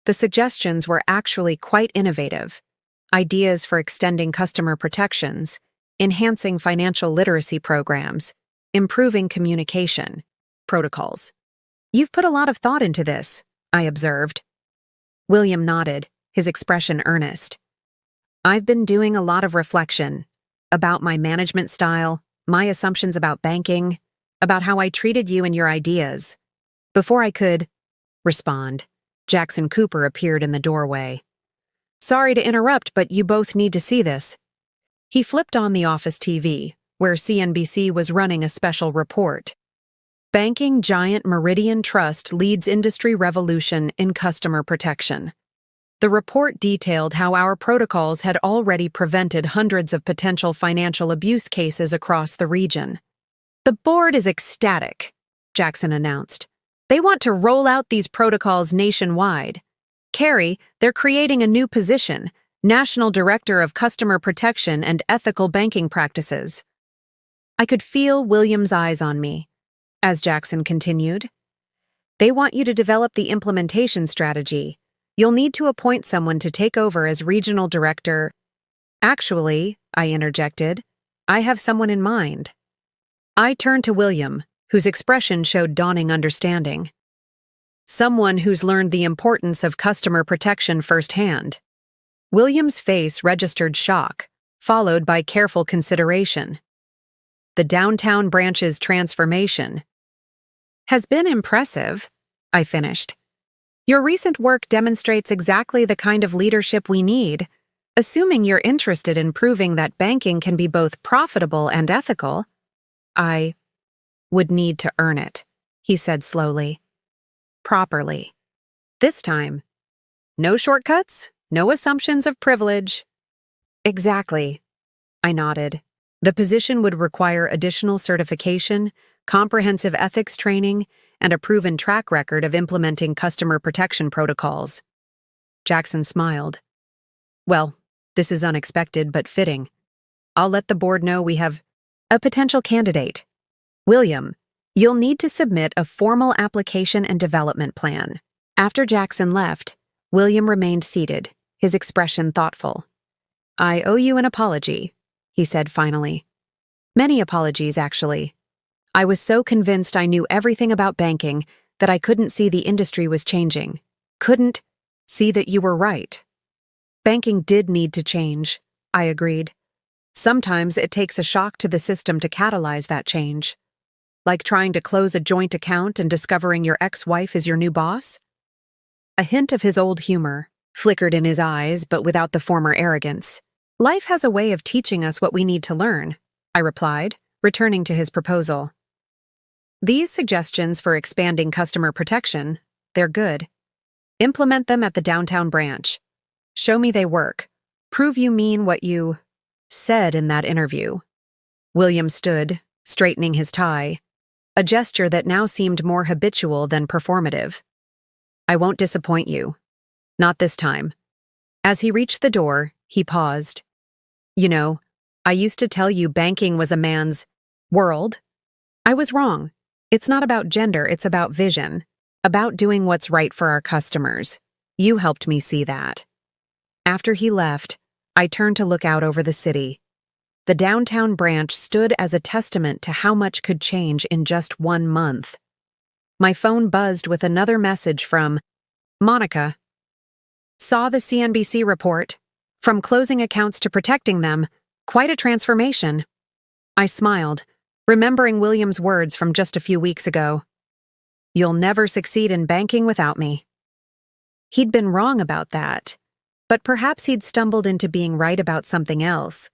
The suggestions were actually quite innovative. Ideas for extending customer protections, enhancing financial literacy programs, improving communication, protocols. You've put a lot of thought into this, I observed. William nodded, his expression earnest. I've been doing a lot of reflection about my management style, my assumptions about banking, about how I treated you and your ideas. Before I could respond, Jackson Cooper appeared in the doorway. Sorry to interrupt, but you both need to see this. He flipped on the office TV, where CNBC was running a special report. Banking giant Meridian Trust leads industry revolution in customer protection. The report detailed how our protocols had already prevented hundreds of potential financial abuse cases across the region. The board is ecstatic, Jackson announced. They want to roll out these protocols nationwide. Carrie, they're creating a new position, National Director of Customer Protection and Ethical Banking Practices. I could feel William's eyes on me, as Jackson continued. They want you to develop the implementation strategy. You'll need to appoint someone to take over as regional director. Actually, I interjected, I have someone in mind. I turned to William, whose expression showed dawning understanding. Someone who's learned the importance of customer protection firsthand. William's face registered shock, followed by careful consideration. The downtown branch's transformation has been impressive, I finished. Your recent work demonstrates exactly the kind of leadership we need, assuming you're interested in proving that banking can be both profitable and ethical. I would need to earn it, he said slowly. Properly. This time, no shortcuts, no assumptions of privilege. Exactly, I nodded. The position would require additional certification, comprehensive ethics training, and a proven track record of implementing customer protection protocols. Jackson smiled. Well, this is unexpected but fitting. I'll let the board know we have a potential candidate. William, you'll need to submit a formal application and development plan. After Jackson left, William remained seated, his expression thoughtful. I owe you an apology, he said finally. Many apologies, actually. I was so convinced I knew everything about banking that I couldn't see the industry was changing. Couldn't see that you were right. Banking did need to change, I agreed. Sometimes it takes a shock to the system to catalyze that change. Like trying to close a joint account and discovering your ex-wife is your new boss? A hint of his old humor flickered in his eyes, but without the former arrogance. Life has a way of teaching us what we need to learn, I replied, returning to his proposal. These suggestions for expanding customer protection, they're good. Implement them at the downtown branch. Show me they work. Prove you mean what you said in that interview. William stood, straightening his tie, a gesture that now seemed more habitual than performative. I won't disappoint you. Not this time. As he reached the door, he paused. You know, I used to tell you banking was a man's world. I was wrong. It's not about gender, it's about vision, about doing what's right for our customers. You helped me see that. After he left, I turned to look out over the city. The downtown branch stood as a testament to how much could change in just 1 month. My phone buzzed with another message from Monica. Saw the CNBC report. From closing accounts to protecting them, quite a transformation. I smiled, remembering William's words from just a few weeks ago. You'll never succeed in banking without me. He'd been wrong about that, but perhaps he'd stumbled into being right about something else.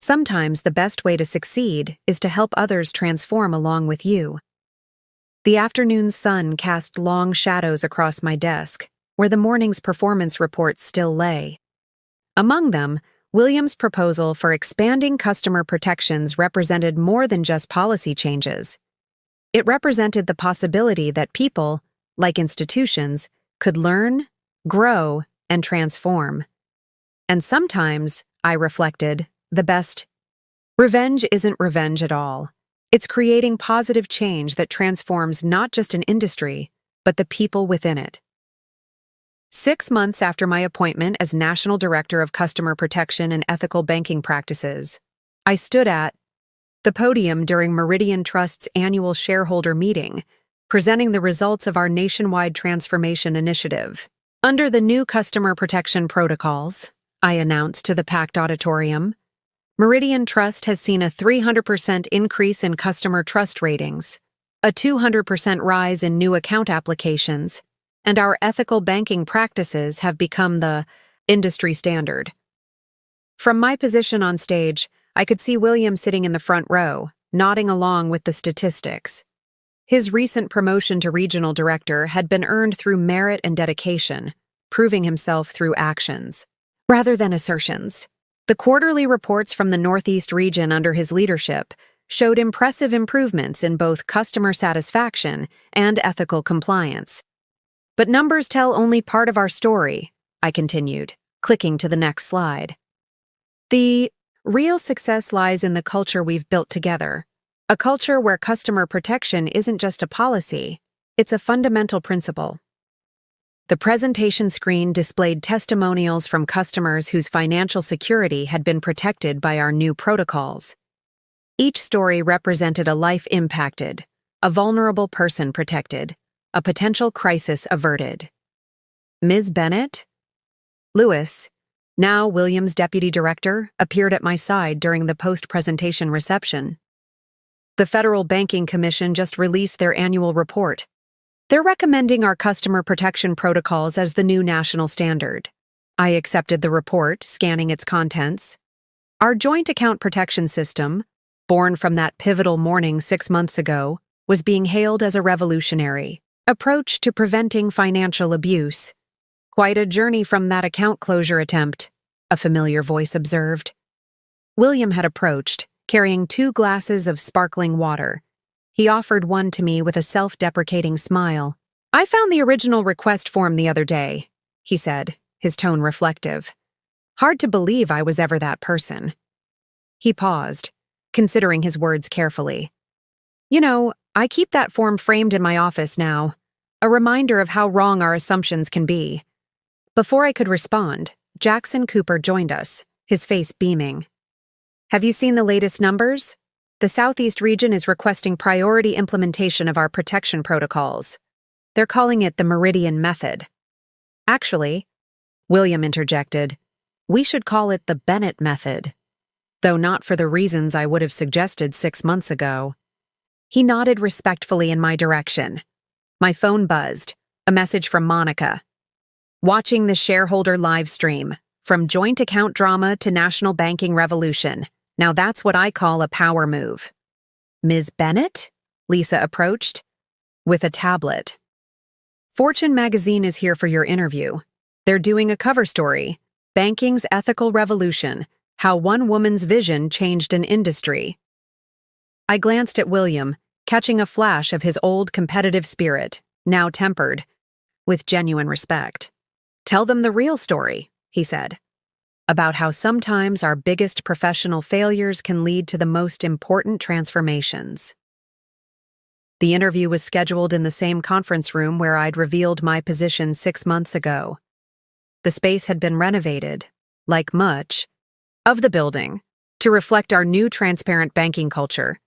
Sometimes the best way to succeed is to help others transform along with you. The afternoon sun cast long shadows across my desk, where the morning's performance reports still lay. Among them, William's proposal for expanding customer protections represented more than just policy changes. It represented the possibility that people, like institutions, could learn, grow, and transform. And sometimes, I reflected, the best revenge isn't revenge at all. It's creating positive change that transforms not just an industry, but the people within it. 6 months after my appointment as National Director of Customer Protection and Ethical Banking Practices, I stood at the podium during Meridian Trust's annual shareholder meeting, presenting the results of our nationwide transformation initiative. Under the new customer protection protocols, I announced to the packed auditorium, Meridian Trust has seen a 300% increase in customer trust ratings, a 200% rise in new account applications, and our ethical banking practices have become the industry standard. From my position on stage, I could see William sitting in the front row, nodding along with the statistics. His recent promotion to regional director had been earned through merit and dedication, proving himself through actions, rather than assertions. The quarterly reports from the Northeast region under his leadership showed impressive improvements in both customer satisfaction and ethical compliance. But numbers tell only part of our story, I continued, clicking to the next slide. The real success lies in the culture we've built together, a culture where customer protection isn't just a policy, it's a fundamental principle. The presentation screen displayed testimonials from customers whose financial security had been protected by our new protocols. Each story represented a life impacted, a vulnerable person protected, a potential crisis averted. Ms. Bennett? Lewis, now William's deputy director, appeared at my side during the post-presentation reception. The Federal Banking Commission just released their annual report. They're recommending our customer protection protocols as the new national standard. I accepted the report, scanning its contents. Our joint account protection system, born from that pivotal morning 6 months ago, was being hailed as a revolutionary approach to preventing financial abuse. Quite a journey from that account closure attempt, a familiar voice observed. William had approached, carrying 2 glasses of sparkling water. He offered one to me with a self-deprecating smile. I found the original request form the other day, he said, his tone reflective. Hard to believe I was ever that person. He paused, considering his words carefully. You know, I keep that form framed in my office now, a reminder of how wrong our assumptions can be. Before I could respond, Jackson Cooper joined us, his face beaming. Have you seen the latest numbers? The Southeast region is requesting priority implementation of our protection protocols. They're calling it the Meridian Method. Actually, William interjected, we should call it the Bennett Method, though not for the reasons I would have suggested 6 months ago. He nodded respectfully in my direction. My phone buzzed, a message from Monica. Watching the shareholder live stream, from joint account drama to national banking revolution. Now that's what I call a power move. Ms. Bennett? Lisa approached, with a tablet. Fortune magazine is here for your interview. They're doing a cover story, Banking's Ethical Revolution, How One Woman's Vision Changed an Industry. I glanced at William, catching a flash of his old competitive spirit, now tempered with genuine respect. Tell them the real story, he said, about how sometimes our biggest professional failures can lead to the most important transformations. The interview was scheduled in the same conference room where I'd revealed my position 6 months ago. The space had been renovated, like much of the building, to reflect our new transparent banking culture.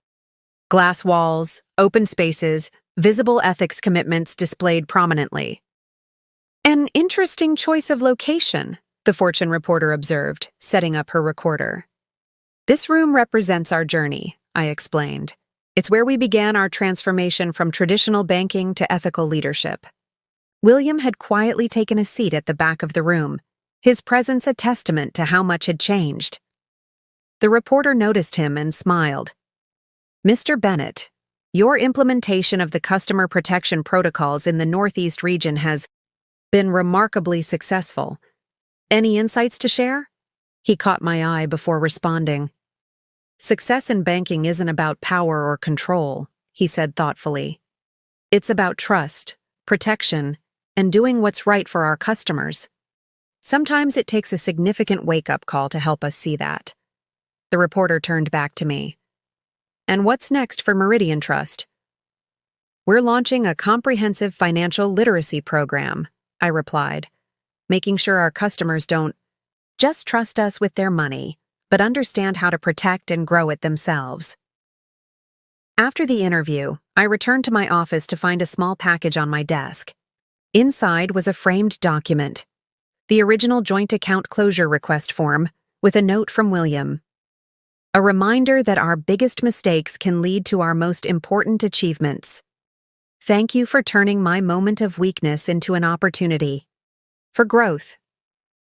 Glass walls, open spaces, visible ethics commitments displayed prominently. An interesting choice of location, the Fortune reporter observed, setting up her recorder. This room represents our journey, I explained. It's where we began our transformation from traditional banking to ethical leadership. William had quietly taken a seat at the back of the room, his presence a testament to how much had changed. The reporter noticed him and smiled. Mr. Bennett, your implementation of the customer protection protocols in the Northeast region has been remarkably successful. Any insights to share? He caught my eye before responding. Success in banking isn't about power or control, he said thoughtfully. It's about trust, protection, and doing what's right for our customers. Sometimes it takes a significant wake-up call to help us see that. The reporter turned back to me. And what's next for Meridian Trust? We're launching a comprehensive financial literacy program, I replied, making sure our customers don't just trust us with their money, but understand how to protect and grow it themselves. After the interview, I returned to my office to find a small package on my desk. Inside was a framed document, the original joint account closure request form, with a note from William. A reminder that our biggest mistakes can lead to our most important achievements. Thank you for turning my moment of weakness into an opportunity for growth.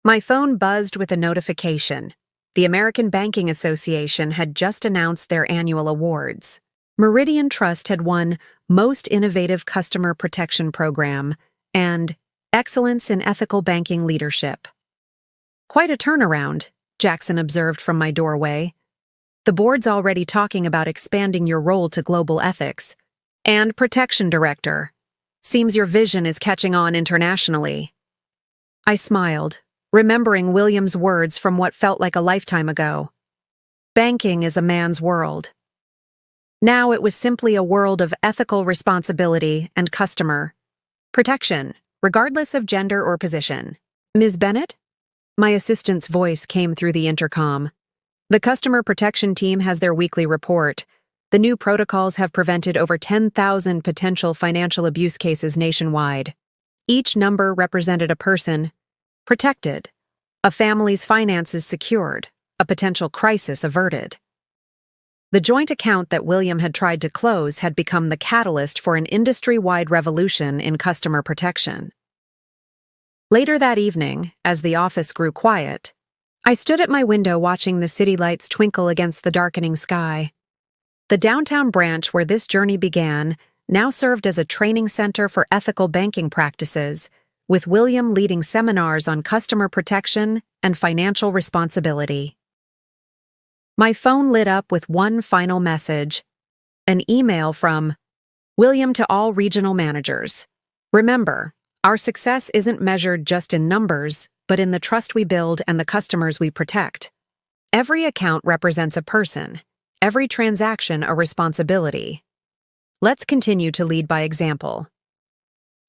My phone buzzed with a notification. The American Banking Association had just announced their annual awards. Meridian Trust had won Most Innovative Customer Protection Program and Excellence in Ethical Banking Leadership. Quite a turnaround, Jackson observed from my doorway. The board's already talking about expanding your role to global ethics and protection director. Seems your vision is catching on internationally. I smiled, remembering William's words from what felt like a lifetime ago. Banking is a man's world. Now it was simply a world of ethical responsibility and customer protection, regardless of gender or position. Ms. Bennett? My assistant's voice came through the intercom. The customer protection team has their weekly report. The new protocols have prevented over 10,000 potential financial abuse cases nationwide. Each number represented a person protected, a family's finances secured, a potential crisis averted. The joint account that William had tried to close had become the catalyst for an industry-wide revolution in customer protection. Later that evening, as the office grew quiet, I stood at my window watching the city lights twinkle against the darkening sky. The downtown branch where this journey began now served as a training center for ethical banking practices, with William leading seminars on customer protection and financial responsibility. My phone lit up with one final message, an email from William to all regional managers. Remember, our success isn't measured just in numbers, but in the trust we build and the customers we protect. Every account represents a person, every transaction a responsibility. Let's continue to lead by example.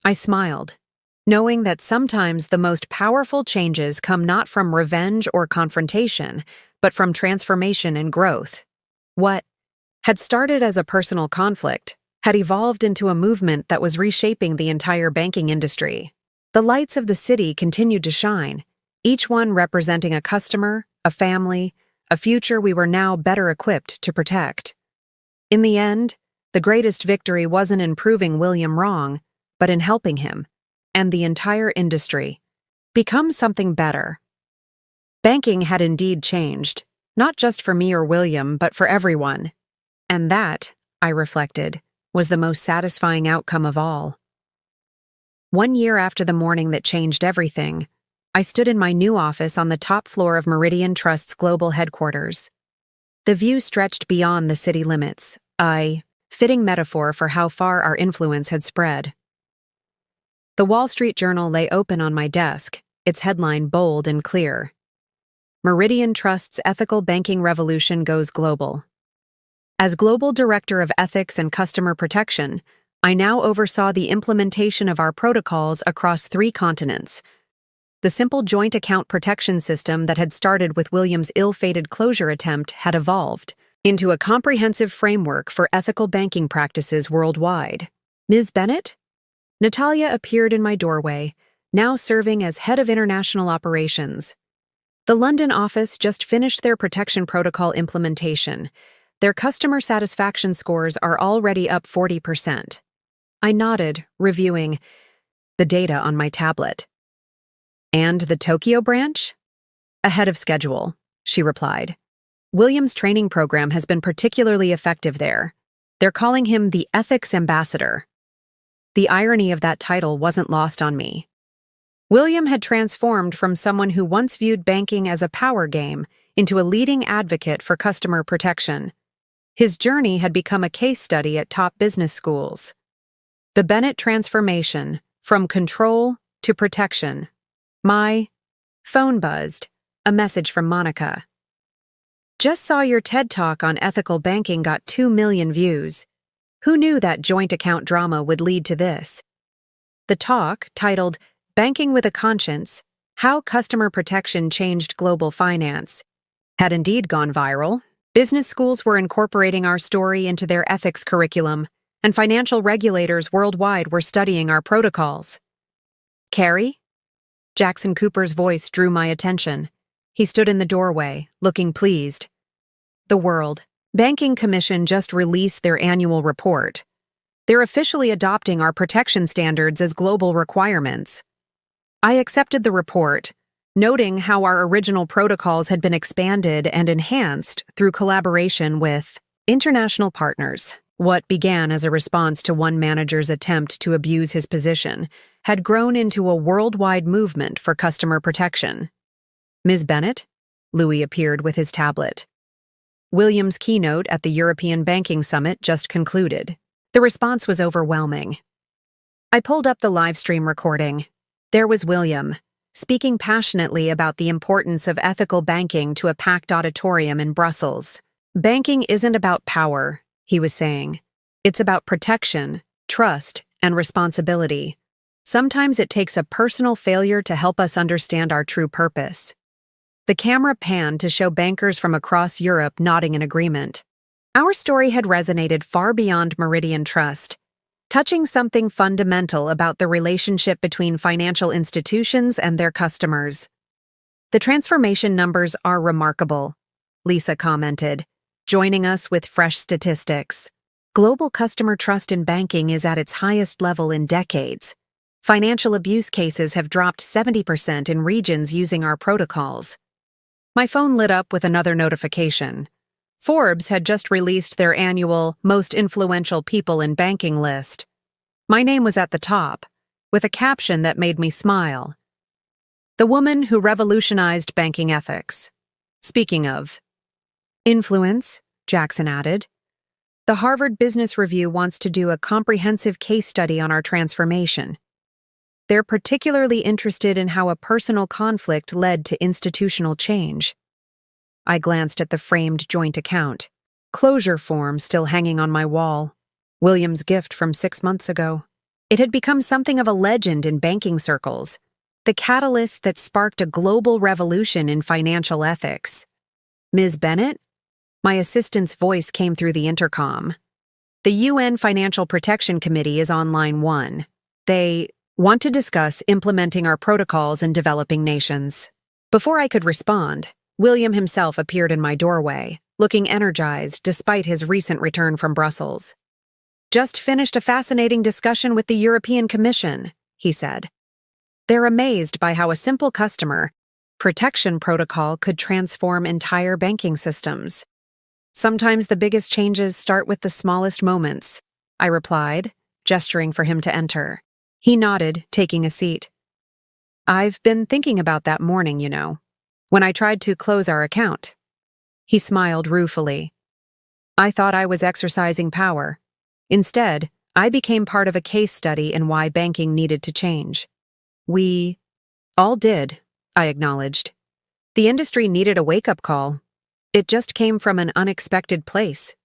I smiled, knowing that sometimes the most powerful changes come not from revenge or confrontation, but from transformation and growth. What had started as a personal conflict had evolved into a movement that was reshaping the entire banking industry. The lights of the city continued to shine, each one representing a customer, a family, a future we were now better equipped to protect. In the end, the greatest victory wasn't in proving William wrong, but in helping him, and the entire industry, become something better. Banking had indeed changed, not just for me or William, but for everyone. And that, I reflected, was the most satisfying outcome of all. 1 year after the morning that changed everything, I stood in my new office on the top floor of Meridian Trust's global headquarters. The view stretched beyond the city limits, a fitting metaphor for how far our influence had spread. The Wall Street Journal lay open on my desk, its headline bold and clear. Meridian Trust's ethical banking revolution goes global. As Global Director of Ethics and Customer Protection, I now oversaw the implementation of our protocols across 3 continents. The simple joint account protection system that had started with William's ill-fated closure attempt had evolved into a comprehensive framework for ethical banking practices worldwide. Ms. Bennett? Natalia appeared in my doorway, now serving as head of international operations. The London office just finished their protection protocol implementation. Their customer satisfaction scores are already up 40%. I nodded, reviewing the data on my tablet. And the Tokyo branch? Ahead of schedule, she replied. William's training program has been particularly effective there. They're calling him the Ethics Ambassador. The irony of that title wasn't lost on me. William had transformed from someone who once viewed banking as a power game into a leading advocate for customer protection. His journey had become a case study at top business schools. The Bennett transformation, from control to protection. My phone buzzed, a message from Monica. Just saw your TED Talk on ethical banking got 2 million views. Who knew that joint account drama would lead to this? The talk, titled Banking with a Conscience, How Customer Protection Changed Global Finance, had indeed gone viral. Business schools were incorporating our story into their ethics curriculum, and financial regulators worldwide were studying our protocols. Carrie? Jackson Cooper's voice drew my attention. He stood in the doorway, looking pleased. The World Banking Commission just released their annual report. They're officially adopting our protection standards as global requirements. I accepted the report, noting how our original protocols had been expanded and enhanced through collaboration with international partners. What began as a response to one manager's attempt to abuse his position had grown into a worldwide movement for customer protection. Ms. Bennett? Louis appeared with his tablet. William's keynote at the European Banking Summit just concluded. The response was overwhelming. I pulled up the live stream recording. There was William, speaking passionately about the importance of ethical banking to a packed auditorium in Brussels. Banking isn't about power, he was saying. It's about protection, trust, and responsibility. Sometimes it takes a personal failure to help us understand our true purpose. The camera panned to show bankers from across Europe nodding in agreement. Our story had resonated far beyond Meridian Trust, touching something fundamental about the relationship between financial institutions and their customers. The transformation numbers are remarkable, Lisa commented, joining us with fresh statistics. Global customer trust in banking is at its highest level in decades. Financial abuse cases have dropped 70% in regions using our protocols. My phone lit up with another notification. Forbes had just released their annual Most Influential People in Banking list. My name was at the top, with a caption that made me smile. The woman who revolutionized banking ethics. Speaking of influence, Jackson added, the Harvard Business Review wants to do a comprehensive case study on our transformation. They're particularly interested in how a personal conflict led to institutional change. I glanced at the framed joint account, closure form still hanging on my wall, William's gift from 6 months ago. It had become something of a legend in banking circles, the catalyst that sparked a global revolution in financial ethics. Ms. Bennett? My assistant's voice came through the intercom. The UN Financial Protection Committee is on line 1. They want to discuss implementing our protocols in developing nations. Before I could respond, William himself appeared in my doorway, looking energized despite his recent return from Brussels. Just finished a fascinating discussion with the European Commission, he said. They're amazed by how a simple customer protection protocol could transform entire banking systems. Sometimes the biggest changes start with the smallest moments, I replied, gesturing for him to enter. He nodded, taking a seat. I've been thinking about that morning, when I tried to close our account. He smiled ruefully. I thought I was exercising power. Instead, I became part of a case study in why banking needed to change. We all did, I acknowledged. The industry needed a wake-up call. It just came from an unexpected place.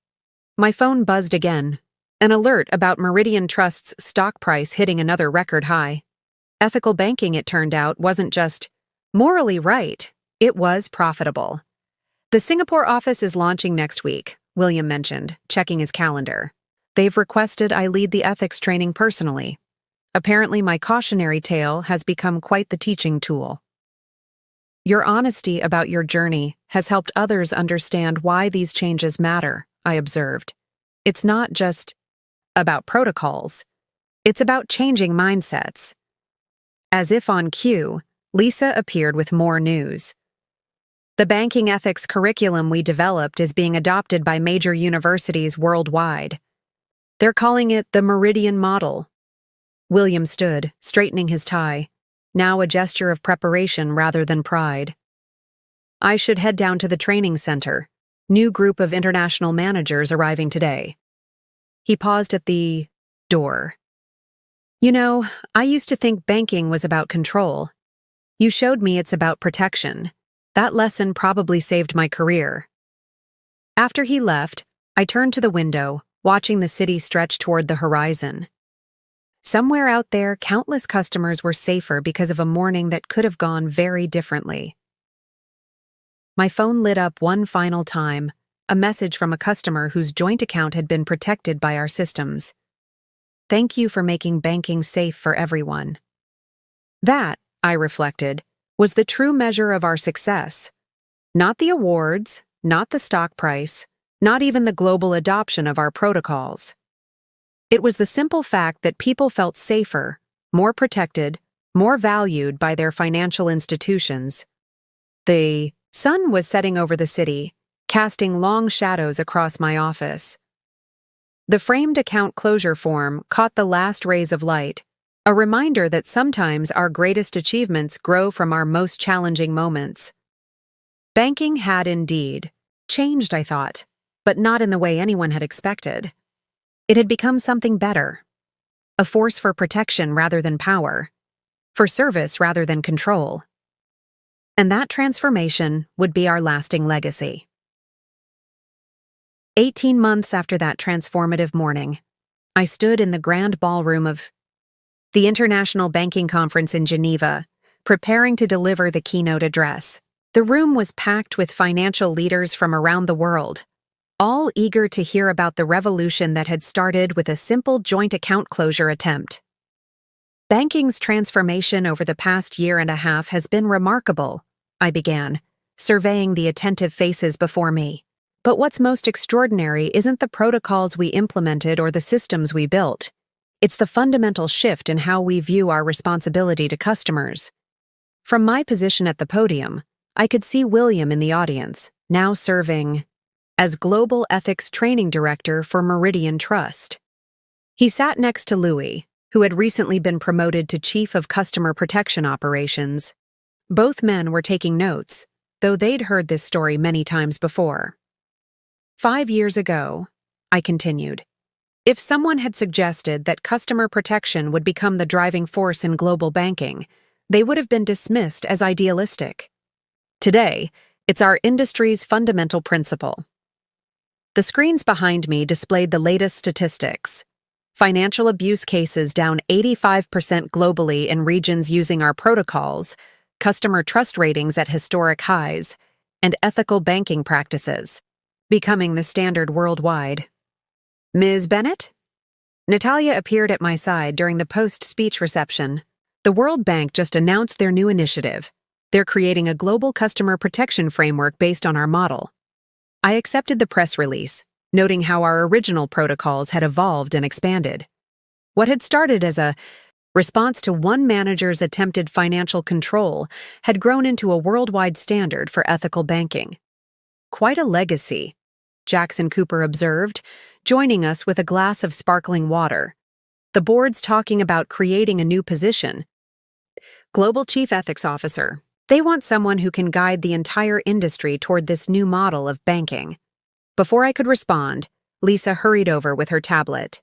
My phone buzzed again, an alert about Meridian Trust's stock price hitting another record high. Ethical banking, it turned out, wasn't just morally right, it was profitable. The Singapore office is launching next week, William mentioned, checking his calendar. They've requested I lead the ethics training personally. Apparently, my cautionary tale has become quite the teaching tool. Your honesty about your journey has helped others understand why these changes matter, I observed. It's not just about protocols. It's about changing mindsets. As if on cue, Lisa appeared with more news. The banking ethics curriculum we developed is being adopted by major universities worldwide. They're calling it the Meridian Model. William stood, straightening his tie, now a gesture of preparation rather than pride. I should head down to the training center. New group of international managers arriving today. He paused at the door. I used to think banking was about control. You showed me it's about protection. That lesson probably saved my career. After he left, I turned to the window, watching the city stretch toward the horizon. Somewhere out there, countless customers were safer because of a morning that could have gone very differently. My phone lit up one final time, a message from a customer whose joint account had been protected by our systems. Thank you for making banking safe for everyone. That, I reflected, was the true measure of our success. Not the awards, not the stock price, not even the global adoption of our protocols. It was the simple fact that people felt safer, more protected, more valued by their financial institutions. The sun was setting over the city, casting long shadows across my office. The framed account closure form caught the last rays of light, a reminder that sometimes our greatest achievements grow from our most challenging moments. Banking had indeed changed, I thought, but not in the way anyone had expected. It had become something better, a force for protection rather than power, for service rather than control. And that transformation would be our lasting legacy. 18 months after that transformative morning, I stood in the grand ballroom of the International Banking Conference in Geneva, preparing to deliver the keynote address. The room was packed with financial leaders from around the world, all eager to hear about the revolution that had started with a simple joint account closure attempt. Banking's transformation over the past year and a half has been remarkable, I began, surveying the attentive faces before me. But what's most extraordinary isn't the protocols we implemented or the systems we built. It's the fundamental shift in how we view our responsibility to customers. From my position at the podium, I could see William in the audience, now serving as Global Ethics Training Director for Meridian Trust. He sat next to Louis, who had recently been promoted to Chief of Customer Protection Operations. Both men were taking notes, though they'd heard this story many times before. 5 years ago, I continued, if someone had suggested that customer protection would become the driving force in global banking, they would have been dismissed as idealistic. Today, it's our industry's fundamental principle. The screens behind me displayed the latest statistics. Financial abuse cases down 85% globally in regions using our protocols, customer trust ratings at historic highs, and ethical banking practices becoming the standard worldwide. Ms. Bennett? Natalia appeared at my side during the post-speech reception. The World Bank just announced their new initiative. They're creating a global customer protection framework based on our model. I accepted the press release, noting how our original protocols had evolved and expanded. What had started as a response to one manager's attempted financial control had grown into a worldwide standard for ethical banking. Quite a legacy, Jackson Cooper observed, joining us with a glass of sparkling water. The board's talking about creating a new position, Global Chief Ethics Officer. They want someone who can guide the entire industry toward this new model of banking. Before I could respond, Lisa hurried over with her tablet.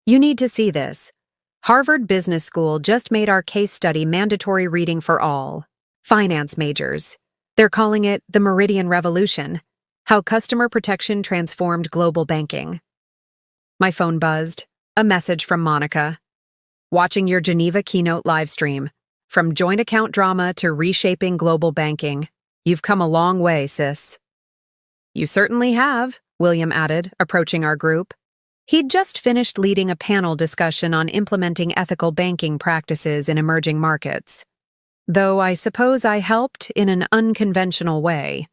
You need to see this. Harvard Business School just made our case study mandatory reading for all finance majors. They're calling it the Meridian Revolution, how customer protection transformed global banking. My phone buzzed. A message from Monica. Watching your Geneva keynote livestream. From joint account drama to reshaping global banking. You've come a long way, sis. You certainly have, William added, approaching our group. He'd just finished leading a panel discussion on implementing ethical banking practices in emerging markets. Though I suppose I helped in an unconventional way.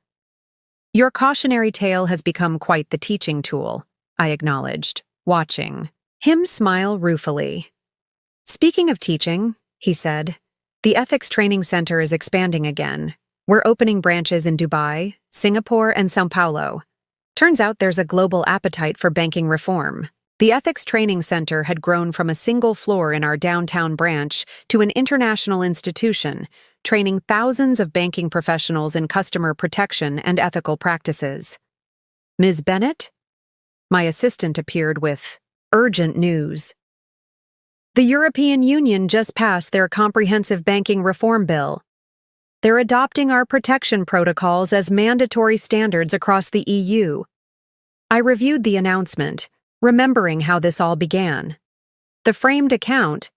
Your cautionary tale has become quite the teaching tool, I acknowledged, watching him smile ruefully. Speaking of teaching, he said, the Ethics Training Center is expanding again. We're opening branches in Dubai, Singapore, and São Paulo. Turns out there's a global appetite for banking reform. The Ethics Training Center had grown from a single floor in our downtown branch to an international institution, training thousands of banking professionals in customer protection and ethical practices. Ms. Bennett? My assistant appeared with urgent news. The European Union just passed their comprehensive banking reform bill. They're adopting our protection protocols as mandatory standards across the EU. I reviewed the announcement, remembering how this all began. The framed account,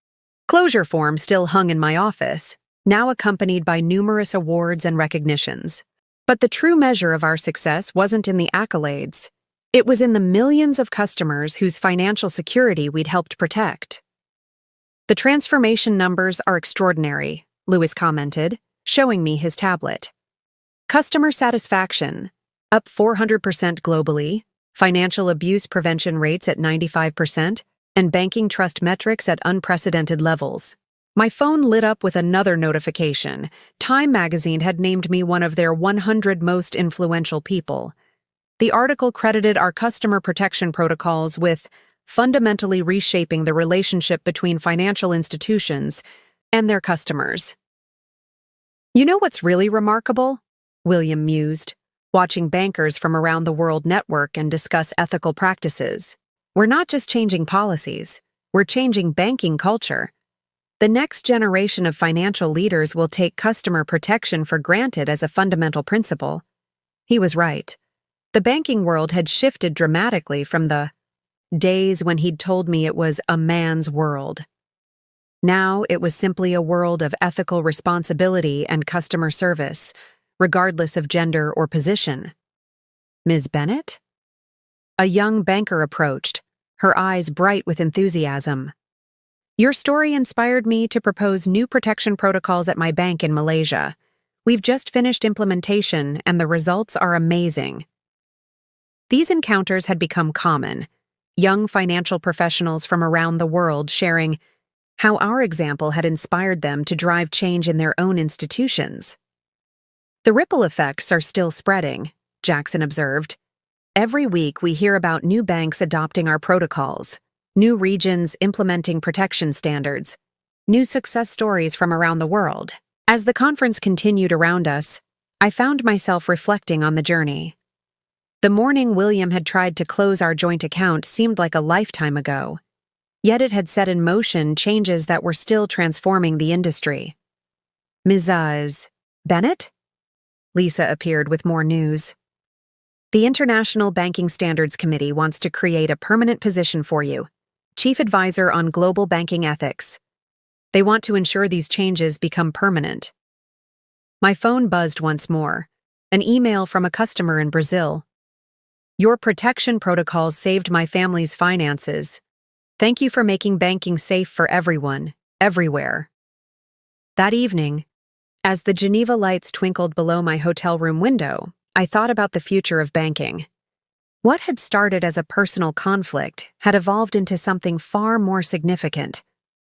closure form still hung in my office, now accompanied by numerous awards and recognitions. But the true measure of our success wasn't in the accolades. It was in the millions of customers whose financial security we'd helped protect. The transformation numbers are extraordinary, Lewis commented, showing me his tablet. Customer satisfaction, up 400% globally, financial abuse prevention rates at 95%, and banking trust metrics at unprecedented levels. My phone lit up with another notification. Time magazine had named me one of their 100 most influential people. The article credited our customer protection protocols with fundamentally reshaping the relationship between financial institutions and their customers. You know what's really remarkable? William mused, watching bankers from around the world network and discuss ethical practices. We're not just changing policies, we're changing banking culture. The next generation of financial leaders will take customer protection for granted as a fundamental principle. He was right. The banking world had shifted dramatically from the days when he'd told me it was a man's world. Now it was simply a world of ethical responsibility and customer service, regardless of gender or position. Ms. Bennett? A young banker approached, her eyes bright with enthusiasm. Your story inspired me to propose new protection protocols at my bank in Malaysia. We've just finished implementation, and the results are amazing. These encounters had become common, young financial professionals from around the world sharing how our example had inspired them to drive change in their own institutions. The ripple effects are still spreading, Jackson observed. Every week we hear about new banks adopting our protocols, new regions implementing protection standards, new success stories from around the world. As the conference continued around us, I found myself reflecting on the journey. The morning William had tried to close our joint account seemed like a lifetime ago, yet it had set in motion changes that were still transforming the industry. Ms. Bennett? Lisa appeared with more news. The International Banking Standards Committee wants to create a permanent position for you, Chief Advisor on Global Banking Ethics. They want to ensure these changes become permanent. My phone buzzed once more, an email from a customer in Brazil. Your protection protocols saved my family's finances. Thank you for making banking safe for everyone, everywhere. That evening, as the Geneva lights twinkled below my hotel room window, I thought about the future of banking. What had started as a personal conflict had evolved into something far more significant,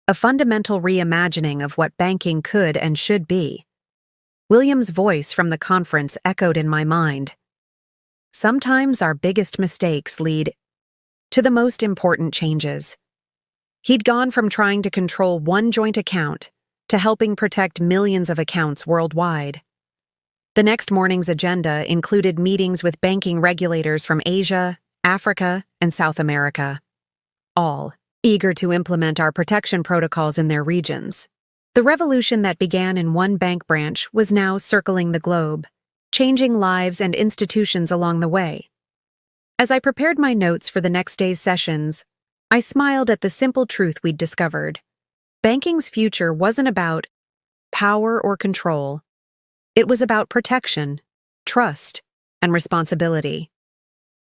a fundamental reimagining of what banking could and should be. William's voice from the conference echoed in my mind. Sometimes our biggest mistakes lead to the most important changes. He'd gone from trying to control one joint account to helping protect millions of accounts worldwide. The next morning's agenda included meetings with banking regulators from Asia, Africa, and South America, all eager to implement our protection protocols in their regions. The revolution that began in one bank branch was now circling the globe, changing lives and institutions along the way. As I prepared my notes for the next day's sessions, I smiled at the simple truth we'd discovered. Banking's future wasn't about power or control. It was about protection, trust, and responsibility.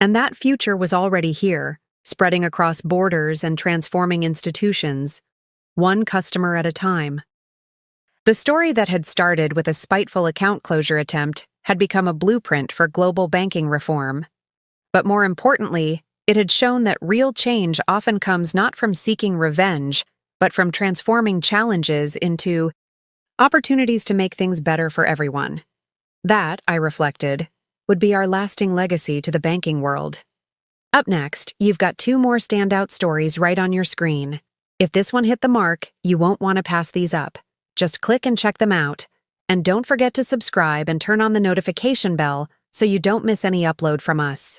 And that future was already here, spreading across borders and transforming institutions, one customer at a time. The story that had started with a spiteful account closure attempt had become a blueprint for global banking reform. But more importantly, it had shown that real change often comes not from seeking revenge, but from transforming challenges into opportunities to make things better for everyone. That, I reflected, would be our lasting legacy to the banking world. Up next, you've got 2 more standout stories right on your screen. If this one hit the mark, you won't want to pass these up. Just click and check them out. And don't forget to subscribe and turn on the notification bell so you don't miss any upload from us.